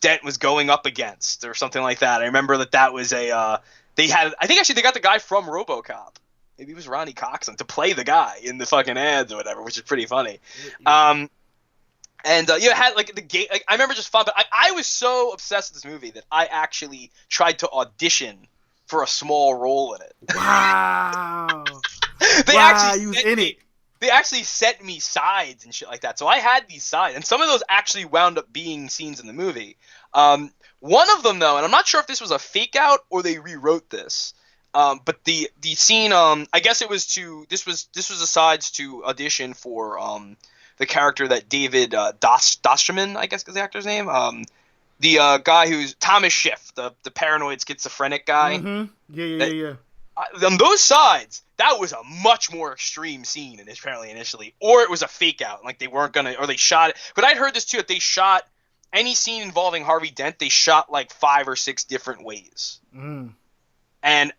Dent was going up against or something like that. I remember that was a they had I think actually they got the guy from RoboCop. Maybe it was Ronnie Coxon to play the guy in the fucking ads or whatever, which is pretty funny. And it had like the game. Like, I remember just fun, but I was so obsessed with this movie that I actually tried to audition for a small role in it. Wow! They actually sent me sides and shit like that. So I had these sides, and some of those actually wound up being scenes in the movie. One of them though, and I'm not sure if this was a fake out or they rewrote this. But the scene, I guess it was this was the sides to audition for the character that David Dosterman, I guess is the actor's name. The guy who's Thomas Schiff, the paranoid schizophrenic guy. Mm-hmm. Yeah. On those sides, that was a much more extreme scene, and apparently initially, or it was a fake out, like they weren't gonna, or they shot it. But I'd heard this too, that they shot any scene involving Harvey Dent, they shot like 5 or 6 different ways. Mm. And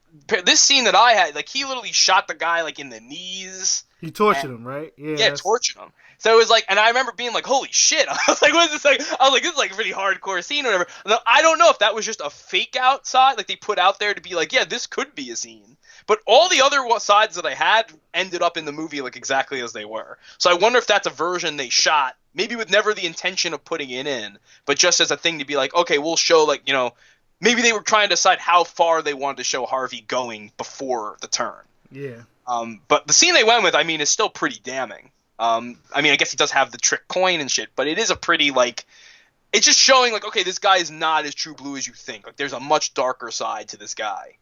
this scene that I had, like he literally shot the guy like in the knees. He tortured him, right? Yeah, tortured him. So it was like, and I remember being like, "Holy shit!" I was like, "What is this like?" I was like, "This is like a pretty hardcore scene, or whatever." And I don't know if that was just a fake out side, like they put out there to be like, "Yeah, this could be a scene." But all the other sides that I had ended up in the movie like exactly as they were. So I wonder if that's a version they shot, maybe with never the intention of putting it in, but just as a thing to be like, okay, we'll show like maybe they were trying to decide how far they wanted to show Harvey going before the turn. Yeah. But the scene they went with, I mean, is still pretty damning. I mean, I guess he does have the trick coin and shit, but it is a pretty, like, it's just showing, like, okay, this guy is not as true blue as you think. Like, there's a much darker side to this guy.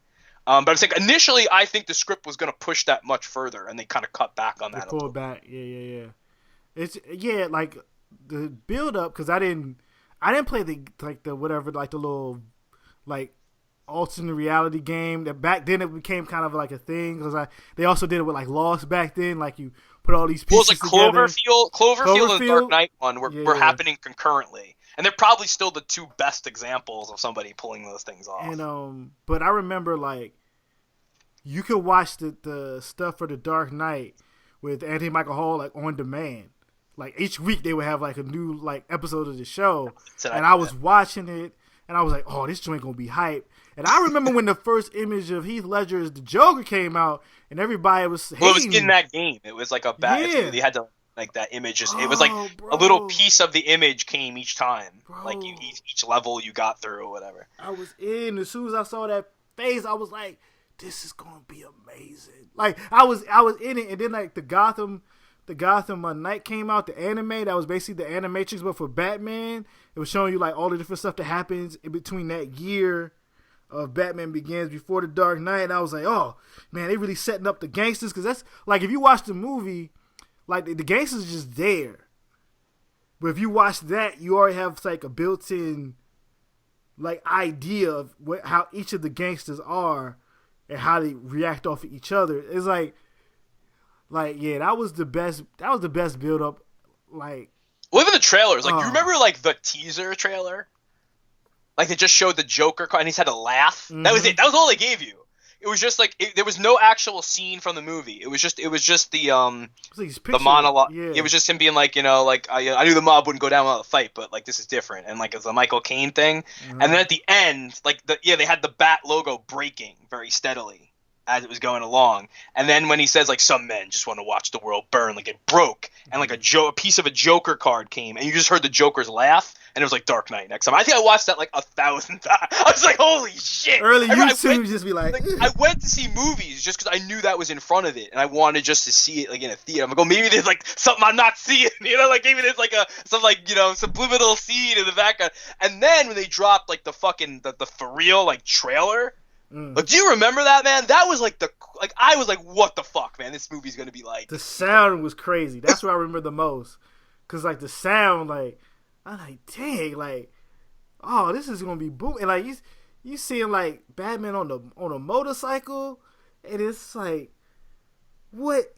But I was like, initially, I think the script was going to push that much further, and they kind of cut back on that. They pulled back, yeah. It's like the build up, because I didn't play the whatever, like the little like alternate reality game that back then it became kind of like a thing because they also did it with like Lost back then, like you put all these pieces together. Cloverfield and Cloverfield? Dark Knight one were happening concurrently, and they're probably still the 2 best examples of somebody pulling those things off. And but I remember like you could watch the stuff for the Dark Knight with Anthony Michael Hall like on demand. Like each week they would have like a new like episode of the show, and I was watching it. and I was like, oh, this joint gonna be hype. And I remember when the first image of Heath Ledger as the Joker came out, and everybody was hating. Well, it was in that game. It was like a bad. Yeah. They had to like that image. It was like a little piece of the image came each time. Bro. Like each level you got through or whatever. I was in. As soon as I saw that face, I was like, this is gonna be amazing. Like I was in it, and then like the Gotham Knight came out, the anime that was basically the Animatrix, but for Batman. It was showing you like all the different stuff that happens in between that year of Batman Begins before the Dark Knight. And I was like, oh man, they really setting up the gangsters, because that's like if you watch the movie, like the gangsters are just there. But if you watch that, you already have like a built-in like idea of how each of the gangsters are and how they react off of each other. It's like yeah, that was the best. That was the best build up. Like, well, even the trailers. Like, you remember like the teaser trailer? Like they just showed the Joker and he's had a laugh. Mm-hmm. That was it. That was all they gave you. It was just like there was no actual scene from the movie. It was just the monologue. Yeah. It was just him being like, like I knew the mob wouldn't go down without a fight, but like this is different, and like it's a Michael Caine thing. Mm-hmm. And then at the end, like they had the Bat logo breaking very steadily as it was going along. And then when he says like some men just want to watch the world burn, like it broke, and like a piece of a Joker card came, and you just heard the Joker's laugh, and it was like Dark Knight next time. I think I watched that like 1,000 times. I was like, holy shit! Early YouTube just be like I went to see movies just because I knew that was in front of it, and I wanted just to see it like in a theater. I'm like, oh, maybe there's like something I'm not seeing, like maybe there's like some subliminal scene in the background. And then when they dropped like the fucking the for real like trailer. Like, do you remember that, man? That was like I was like, what the fuck, man? This movie's gonna be like. The sound was crazy. That's what I remember the most, cause like the sound, like I'm like, dang, like, oh, this is gonna be boom. And like you seeing like Batman on a motorcycle, and it's like, what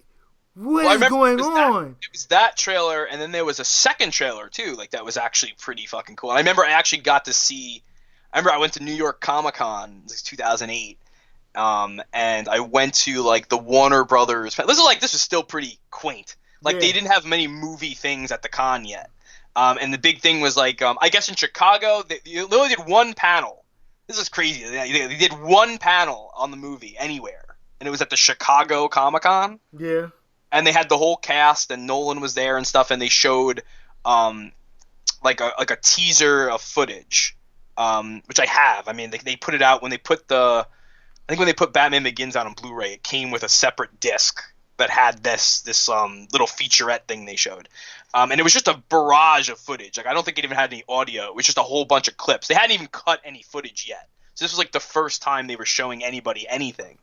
is going on? It was that trailer, and then there was a second trailer too. Like that was actually pretty fucking cool. And I remember I actually got to see. I remember I went to New York Comic Con, 2008, and I went to like the Warner Brothers. This was still pretty quaint. Like They didn't have many movie things at the con yet, and the big thing was like I guess in Chicago they only did one panel. This is crazy. They did one panel on the movie anywhere, and it was at the Chicago Comic Con. Yeah, and they had the whole cast, and Nolan was there and stuff, and they showed like a teaser of footage. Which I have. I mean, they put it out when they put I think when they put Batman Begins out on Blu-ray, it came with a separate disc that had this little featurette thing they showed. And it was just a barrage of footage. Like, I don't think it even had any audio. It was just a whole bunch of clips. They hadn't even cut any footage yet. So this was like the first time they were showing anybody anything.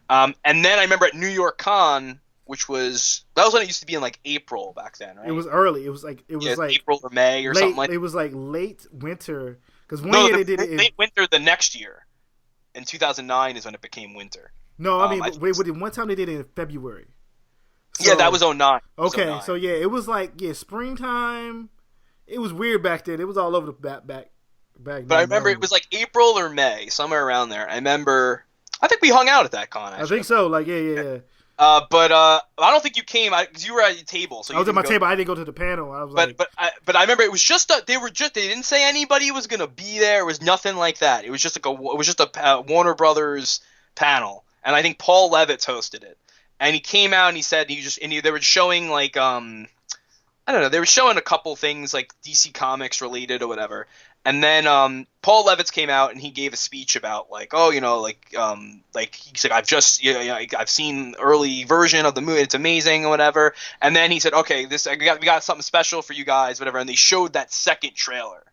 And then I remember at New York Con, that was when it used to be in like April back then, right? It was early. It was like April or May or something like that. It was like late winter. Because they did it late winter the next year. In 2009 is when it became winter. No, I mean, one time they did it in February. So, yeah, that was 09. Okay, 09. So yeah, it was like springtime. It was weird back then. It was all over the back. But I remember it was like April or May, somewhere around there. I think we hung out at that con. Actually. I think so. Like yeah. But I don't think you came because you were at your table. So I was at my table. I didn't go to the panel. I was but I remember it was just they didn't say anybody was gonna be there. It was nothing like that. It was just a Warner Brothers panel, and I think Paul Levitz hosted it. And he came out and he said they were showing like I don't know, they were showing a couple things like DC Comics related or whatever. And then Paul Levitz came out and he gave a speech about like, he's like, I've seen early version of the movie, it's amazing or whatever. And then he said, okay, we got something special for you guys, whatever. And they showed that second trailer,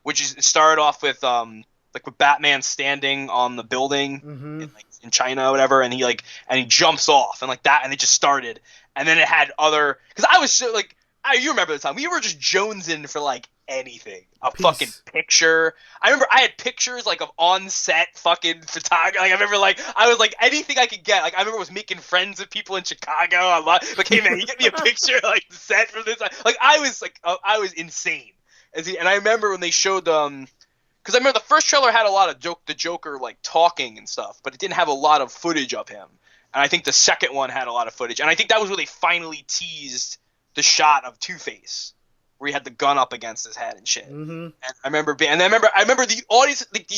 which started off with with Batman standing on the building in China or whatever, and he jumps off and like that, and it just started. And then it had because I was so like. You remember the time we were just jonesing for like anything, fucking picture. I remember I had pictures like of on-set fucking photography. Like I remember I was like anything I could get. Like I remember I was making friends with people in Chicago. Like, hey man, you get me a picture like set from this. Like I was insane. And I remember when they showed because I remember the first trailer had a lot of the Joker like talking and stuff, but it didn't have a lot of footage of him. And I think the second one had a lot of footage, and I think that was where they finally teased the shot of Two-Face where he had the gun up against his head and shit. Mm-hmm. And I remember the audience, like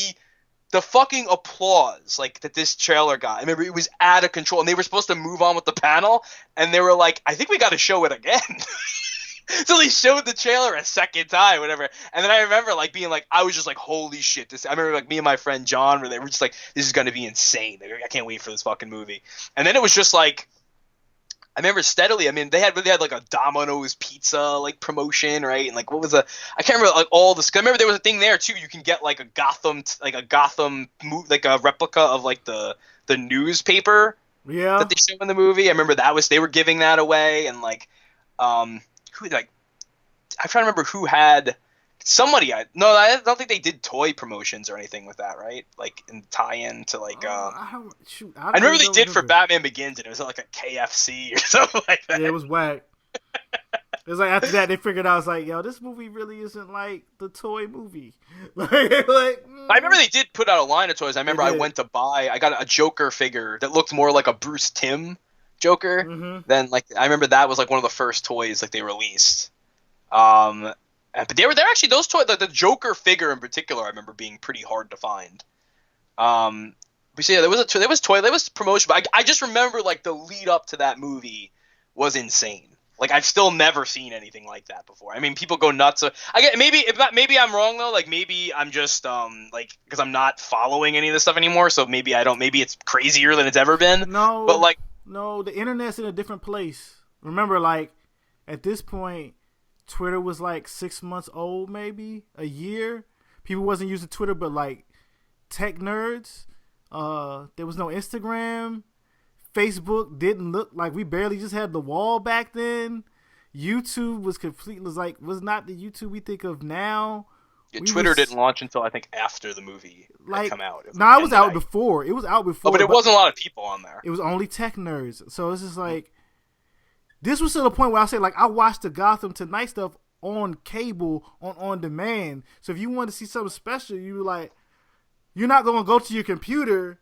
the fucking applause, like that this trailer got. I remember it was out of control, and they were supposed to move on with the panel, and they were like, I think we got to show it again. So they showed the trailer a second time, whatever. And then I remember like being like, I was just like, holy shit. I remember like me and my friend John were just like, this is going to be insane. Like, I can't wait for this fucking movie. And then it was just like, I remember steadily, I mean, they had like a Domino's pizza like promotion, right? And like, what was I can't remember like all this. I remember there was a thing there too. You can get like a Gotham like a replica of like the newspaper that they show in the movie. I remember they were giving that away, and like, I'm trying to remember who had somebody. I don't think they did toy promotions or anything with that, right? Like in tie-in to like. I remember they did for Batman Begins, and it was like a KFC or something like that. Yeah, it was whack. It was like after that they figured out, I was like, yo, this movie really isn't like the toy movie. I remember they did put out a line of toys. I remember I went to buy. I got a Joker figure that looked more like a Bruce Timm Joker. Mm-hmm. Then like I remember that was like one of the first toys like they released. But they're actually those toys. The Joker figure in particular, I remember being pretty hard to find. But yeah, there was promotion. But I just remember like the lead up to that movie was insane. Like I've still never seen anything like that before. I mean, people go nuts. I get maybe I'm wrong though. Like maybe I'm just like because I'm not following any of this stuff anymore. So maybe I don't. Maybe it's crazier than it's ever been. No, but like no, the internet's in a different place. Remember, like at this point, Twitter was like 6 months old, maybe a year. People wasn't using Twitter, but like tech nerds. There was no Instagram. Facebook didn't look like we barely just had the wall back then. YouTube was not the YouTube we think of now. Yeah, Twitter didn't launch until I think after the movie had come out. It was out before. It was out before. Oh, but it wasn't a lot of people on there. It was only tech nerds. So it's just like this was to the point where I say like I watched the Gotham Tonight stuff on cable on demand. So if you wanted to see something special, you're not gonna go to your computer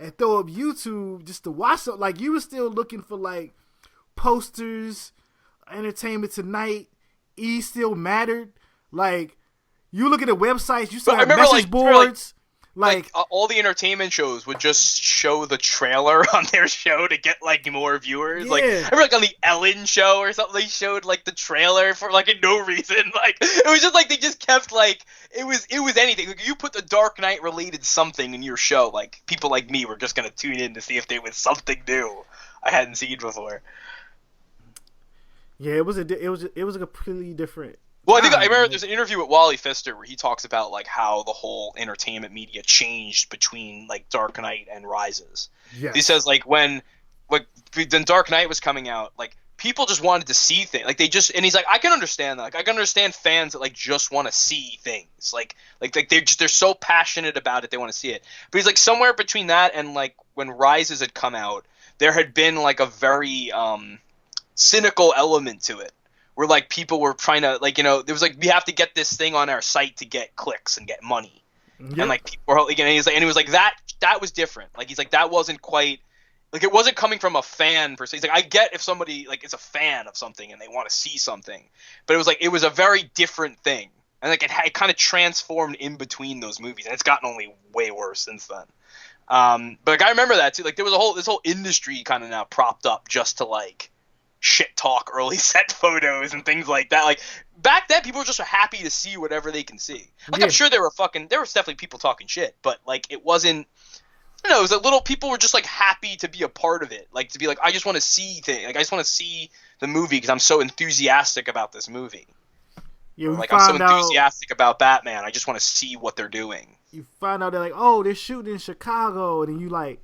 and throw up YouTube just to watch something. Like you were still looking for like posters, Entertainment Tonight, E still mattered. Like you look at the websites, you still have message boards. Like all the entertainment shows would just show the trailer on their show to get like more viewers. Yeah. Like I remember like on the Ellen show or something, they showed like the trailer for like no reason. Like it was just like they just kept like it was anything. Like you put the Dark Knight related something in your show, like people like me were just gonna tune in to see if there was something new I hadn't seen before. Yeah, it was a completely different. Well, I remember there's an interview with Wally Pfister where he talks about like how the whole entertainment media changed between like Dark Knight and Rises. Yes. He says like when Dark Knight was coming out, like people just wanted to see things. Like and he's like, I can understand that. Like I can understand fans that like just want to see things. Like they're so passionate about it they want to see it. But he's like somewhere between that and like when Rises had come out, there had been like a very cynical element to it. Where like people were trying to like there was like we have to get this thing on our site to get clicks and get money, and like people were like, and he was like that was different. Like he's like that wasn't quite like it wasn't coming from a fan per se. He's like I get if somebody like is a fan of something and they want to see something, but it was a very different thing, and like it kind of transformed in between those movies, and it's gotten only way worse since then. But like I remember that too. Like there was this whole industry kind of now propped up just to like shit talk early set photos and things like that. Like back then people were just happy to see whatever they can see. Like I'm sure there was definitely people talking shit, but like it wasn't it was a little people were just like happy to be a part of it. Like to be like I just want to see things. Like I just want to see the movie because I'm so enthusiastic about this movie. Yeah, like I'm so enthusiastic about Batman. I just want to see what they're doing. You find out they're like, "Oh, they're shooting in Chicago." And then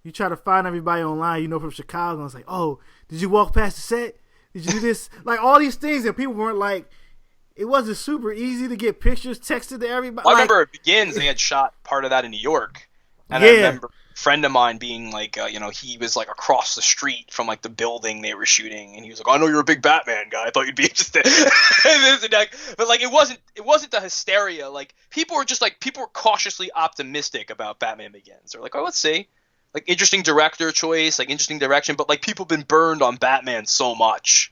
you try to find everybody online, from Chicago, and it's like, "Oh, did you walk past the set? Did you do this?" Like all these things that people weren't like. It wasn't super easy to get pictures texted to everybody. Well, I remember it Begins. They had shot part of that in New York, and I remember a friend of mine being like, he was like across the street from like the building they were shooting, and he was like, "I know you're a big Batman guy. I thought you'd be interested." But like it wasn't the hysteria. Like people were cautiously optimistic about Batman Begins. They're like, "Oh, let's see." Like interesting director choice, like interesting direction, but like people have been burned on Batman so much,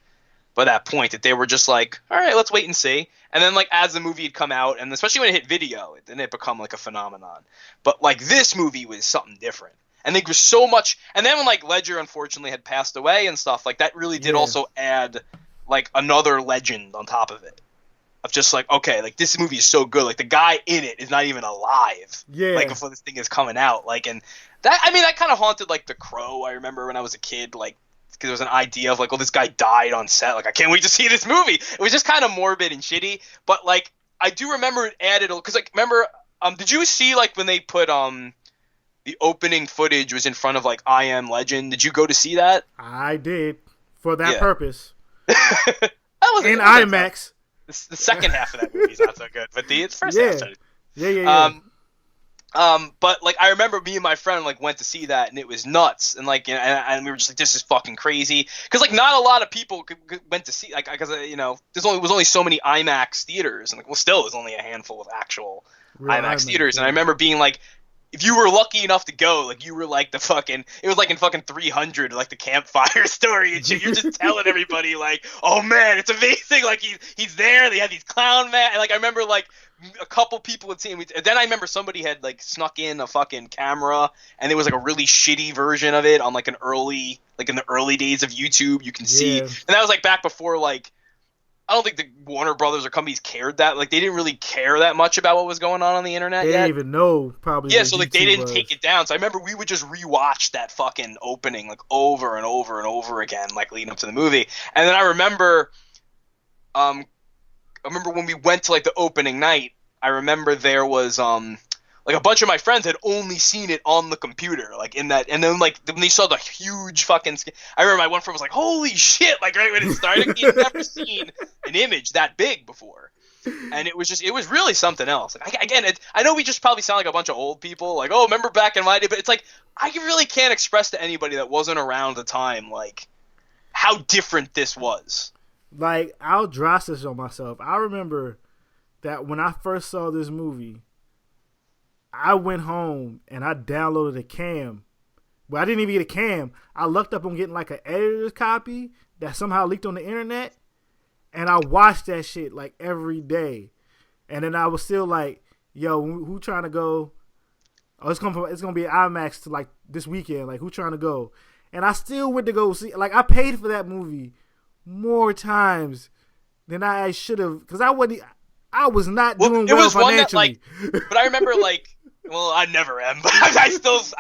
by that point that they were just like, all right, let's wait and see. And then like as the movie had come out, and especially when it hit video, then it become like a phenomenon. But like this movie was something different. And there was so much. And then when like Ledger unfortunately had passed away and stuff, like that really did also add like another legend on top of it. Of just like, okay, like this movie is so good. Like the guy in it is not even alive. Yeah. Like before this thing is coming out. Like, and that, I mean, that kind of haunted like The Crow. I remember when I was a kid, like, because there was an idea of like, oh, this guy died on set. Like, I can't wait to see this movie. It was just kind of morbid and shitty. But like, I do remember it added, because like, remember, did you see like when they put the opening footage was in front of like I Am Legend? Did you go to see that? I did for that purpose. That was in IMAX. The second half of that movie is not so good, but the first half. Yeah. But like I remember me and my friend like went to see that, and it was nuts, and like and we were just like, this is fucking crazy, because like not a lot of people went to see, like, because was only so many IMAX theaters, and like, well, still there's only a handful of actual IMAX theaters, and I remember being like, if you were lucky enough to go, like you were like the fucking, it was like in fucking 300, like the campfire story and shit. You're just telling everybody like, oh man, it's amazing. Like he's there. They had these clown masks. And like I remember like a couple people had seen me. Then I remember somebody had like snuck in a fucking camera, and there was like a really shitty version of it on like in the early days of YouTube. You can see, and that was like back before like, I don't think the Warner Brothers or companies cared that. Like, they didn't really care that much about what was going on the internet yet. They didn't even know, probably. Yeah, so, like, they didn't take it down. So I remember we would just rewatch that fucking opening, like, over and over and over again, like, leading up to the movie. And then I remember when we went to, like, the opening night, I remember there was, like, a bunch of my friends had only seen it on the computer, like, in that, and then, like, when they saw the huge fucking, I remember my one friend was like, holy shit, like, right when it started, he had never seen an image that big before, and it was really something else. Like, again, I know we just probably sound like a bunch of old people, like, oh, remember back in my day, but it's like, I really can't express to anybody that wasn't around the time, like, how different this was. Like, I'll drop this on myself. I remember that when I first saw this movie, I went home and I downloaded a cam. Well, I didn't even get a cam. I looked up on getting like an editor's copy that somehow leaked on the internet, and I watched that shit like every day. And then I was still like, yo, who trying to go? Oh, it's gonna be an IMAX to like this weekend. Like, who trying to go? And I still went to go see. Like, I paid for that movie more times than I should have, because I was not doing well financially. One that, like, but I remember like. Well, I never am, but I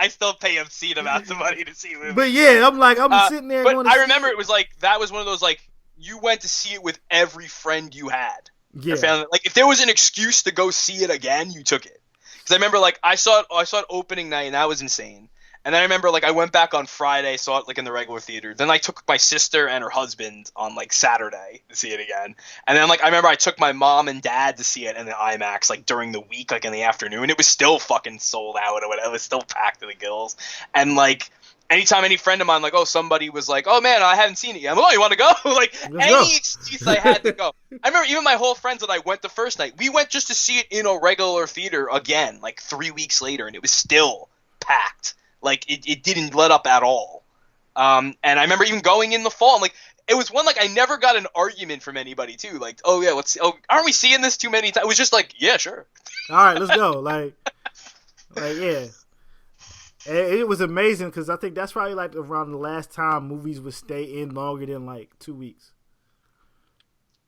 still pay obscene amounts of money to see movies. But yeah, I'm sitting there. But I remember it was like, that was one of those, like, you went to see it with every friend you had. Yeah. Like, if there was an excuse to go see it again, you took it. Because I remember, like, I saw it opening night, and that was insane. And then I remember, like, I went back on Friday, saw it, like, in the regular theater. Then I took my sister and her husband on, like, Saturday to see it again. And then, like, I remember I took my mom and dad to see it in the IMAX, like, during the week, like, in the afternoon. It was still fucking sold out or whatever. It was still packed to the gills. And, like, anytime any friend of mine, like, oh, somebody was like, oh, man, I haven't seen it yet. I'm like, oh, you want to go? Like, any excuse I had to go. I remember even my whole friends that I went the first night, we went just to see it in a regular theater again, like, 3 weeks later, and it was still packed. Like, it didn't let up at all. And I remember even going in the fall, and, like, it was one, like, I never got an argument from anybody, too. Like, oh, yeah, aren't we seeing this too many times? It was just like, yeah, sure. All right, let's go. Like, yeah. It was amazing, because I think that's probably, like, around the last time movies would stay in longer than, like, 2 weeks.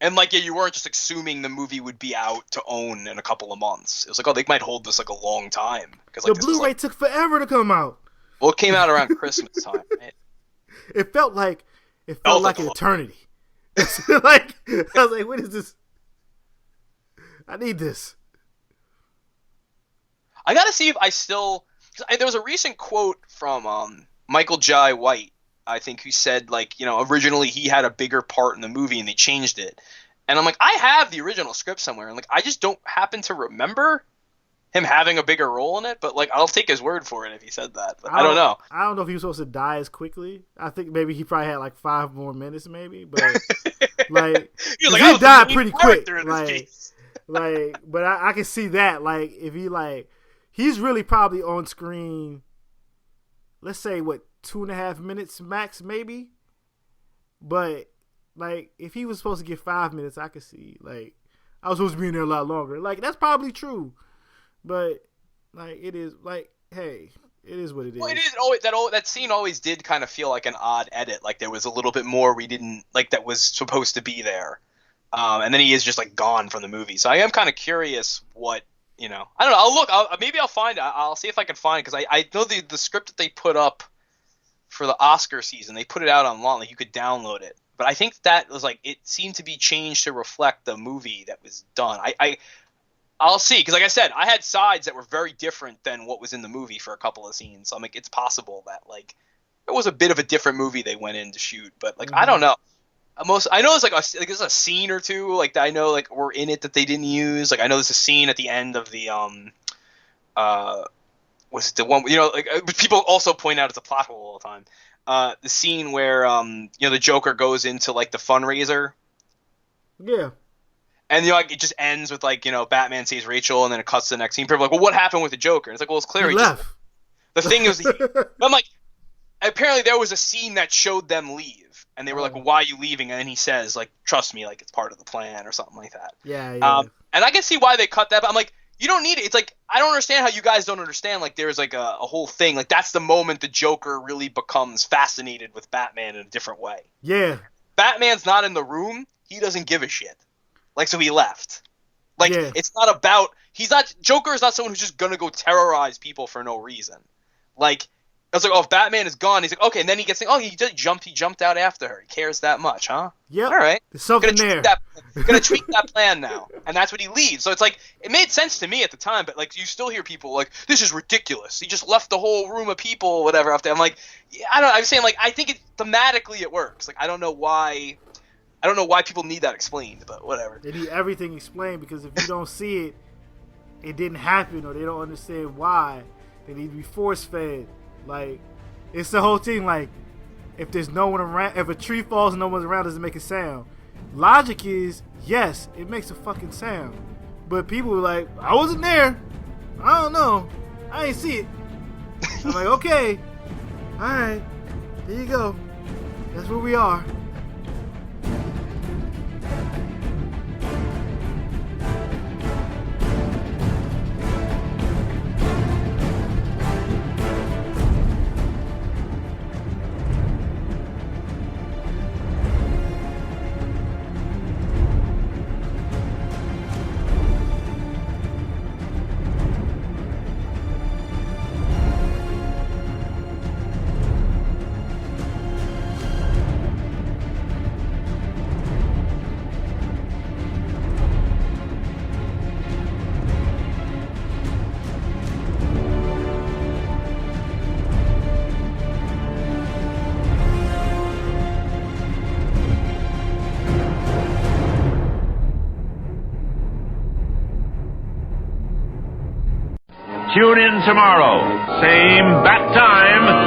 And, like, yeah, you weren't just assuming the movie would be out to own in a couple of months. It was like, oh, they might hold this, like, a long time. Like, the Blu-ray took forever to come out. Well, it came out around Christmas time, right? It felt like an eternity. Like, I was like, what is this? I need this. I gotta see if I still... there was a recent quote from Michael Jai White, I think, who said, like, you know, originally he had a bigger part in the movie and they changed it. And I'm like, I have the original script somewhere, and, like, I just don't happen to remember him having a bigger role in it, but, like, I'll take his word for it if he said that. But I don't know. I don't know if he was supposed to die as quickly. I think maybe he probably had, like, 5 more minutes, maybe. But, like, he died pretty quick. Like, but I can see that. Like, if he, like, he's really probably on screen, let's say, 2.5 minutes max, maybe. But like if he was supposed to get 5 minutes, I could see like I was supposed to be in there a lot longer. Like that's probably true, but like it is like hey, it is what it is. Well, it is always that scene always did kind of feel like an odd edit. Like there was a little bit more we didn't like that was supposed to be there, and then he is just like gone from the movie. So I am kind of curious what. I don't know. I'll look. Maybe I'll find it. I'll see if I can find it because I know the script that they put up for the Oscar season. They put it out online. Like you could download it, but I think that was like it seemed to be changed to reflect the movie that was done. I'll see because like I said, I had sides that were very different than what was in the movie for a couple of scenes. So I'm like, it's possible that like it was a bit of a different movie they went in to shoot, but like I don't know. I know it's like there's a scene or two like that I know like were in it that they didn't use. Like I know there's a scene at the end of the was it the one like people also point out it's a plot hole all the time. The scene where the Joker goes into like the fundraiser. Yeah. And like it just ends with like Batman saves Rachel and then it cuts to the next scene. People are like, well, what happened with the Joker? And it's like, well, it's clear he left. The thing is, I'm like, apparently there was a scene that showed them leave. And they were like, well, why are you leaving? And then he says, like, trust me, like, it's part of the plan or something like that. Yeah. And I can see why they cut that, but I'm like, you don't need it. It's like, I don't understand how you guys don't understand, like, there's, like, a whole thing. Like, that's the moment the Joker really becomes fascinated with Batman in a different way. Yeah. Batman's not in the room. He doesn't give a shit. Like, so he left. Like, It's not about... Joker is not someone who's just gonna go terrorize people for no reason. Like... I was like, oh, if Batman is gone, he's like, okay, and then he gets like, oh, he jumped out after her. He cares that much, huh? Yeah. All right. There's something there. Gonna tweak that plan now. And that's when he leaves. So it's like, it made sense to me at the time, but like, you still hear people like, this is ridiculous. He just left the whole room of people, whatever, after. I'm like, yeah, I don't know. I'm saying like, I think thematically it works. Like, I don't know why people need that explained, but whatever. They need everything explained because if you don't see it, it didn't happen or they don't understand why. They need to be force fed. Like, it's the whole thing, like, if there's no one around, if a tree falls and no one's around, does it make a sound? Logic is, yes, it makes a fucking sound. But people are like, I wasn't there. I don't know. I ain't see it. I'm like, okay. Alright. There you go. That's where we are. Tune in tomorrow, same bat time,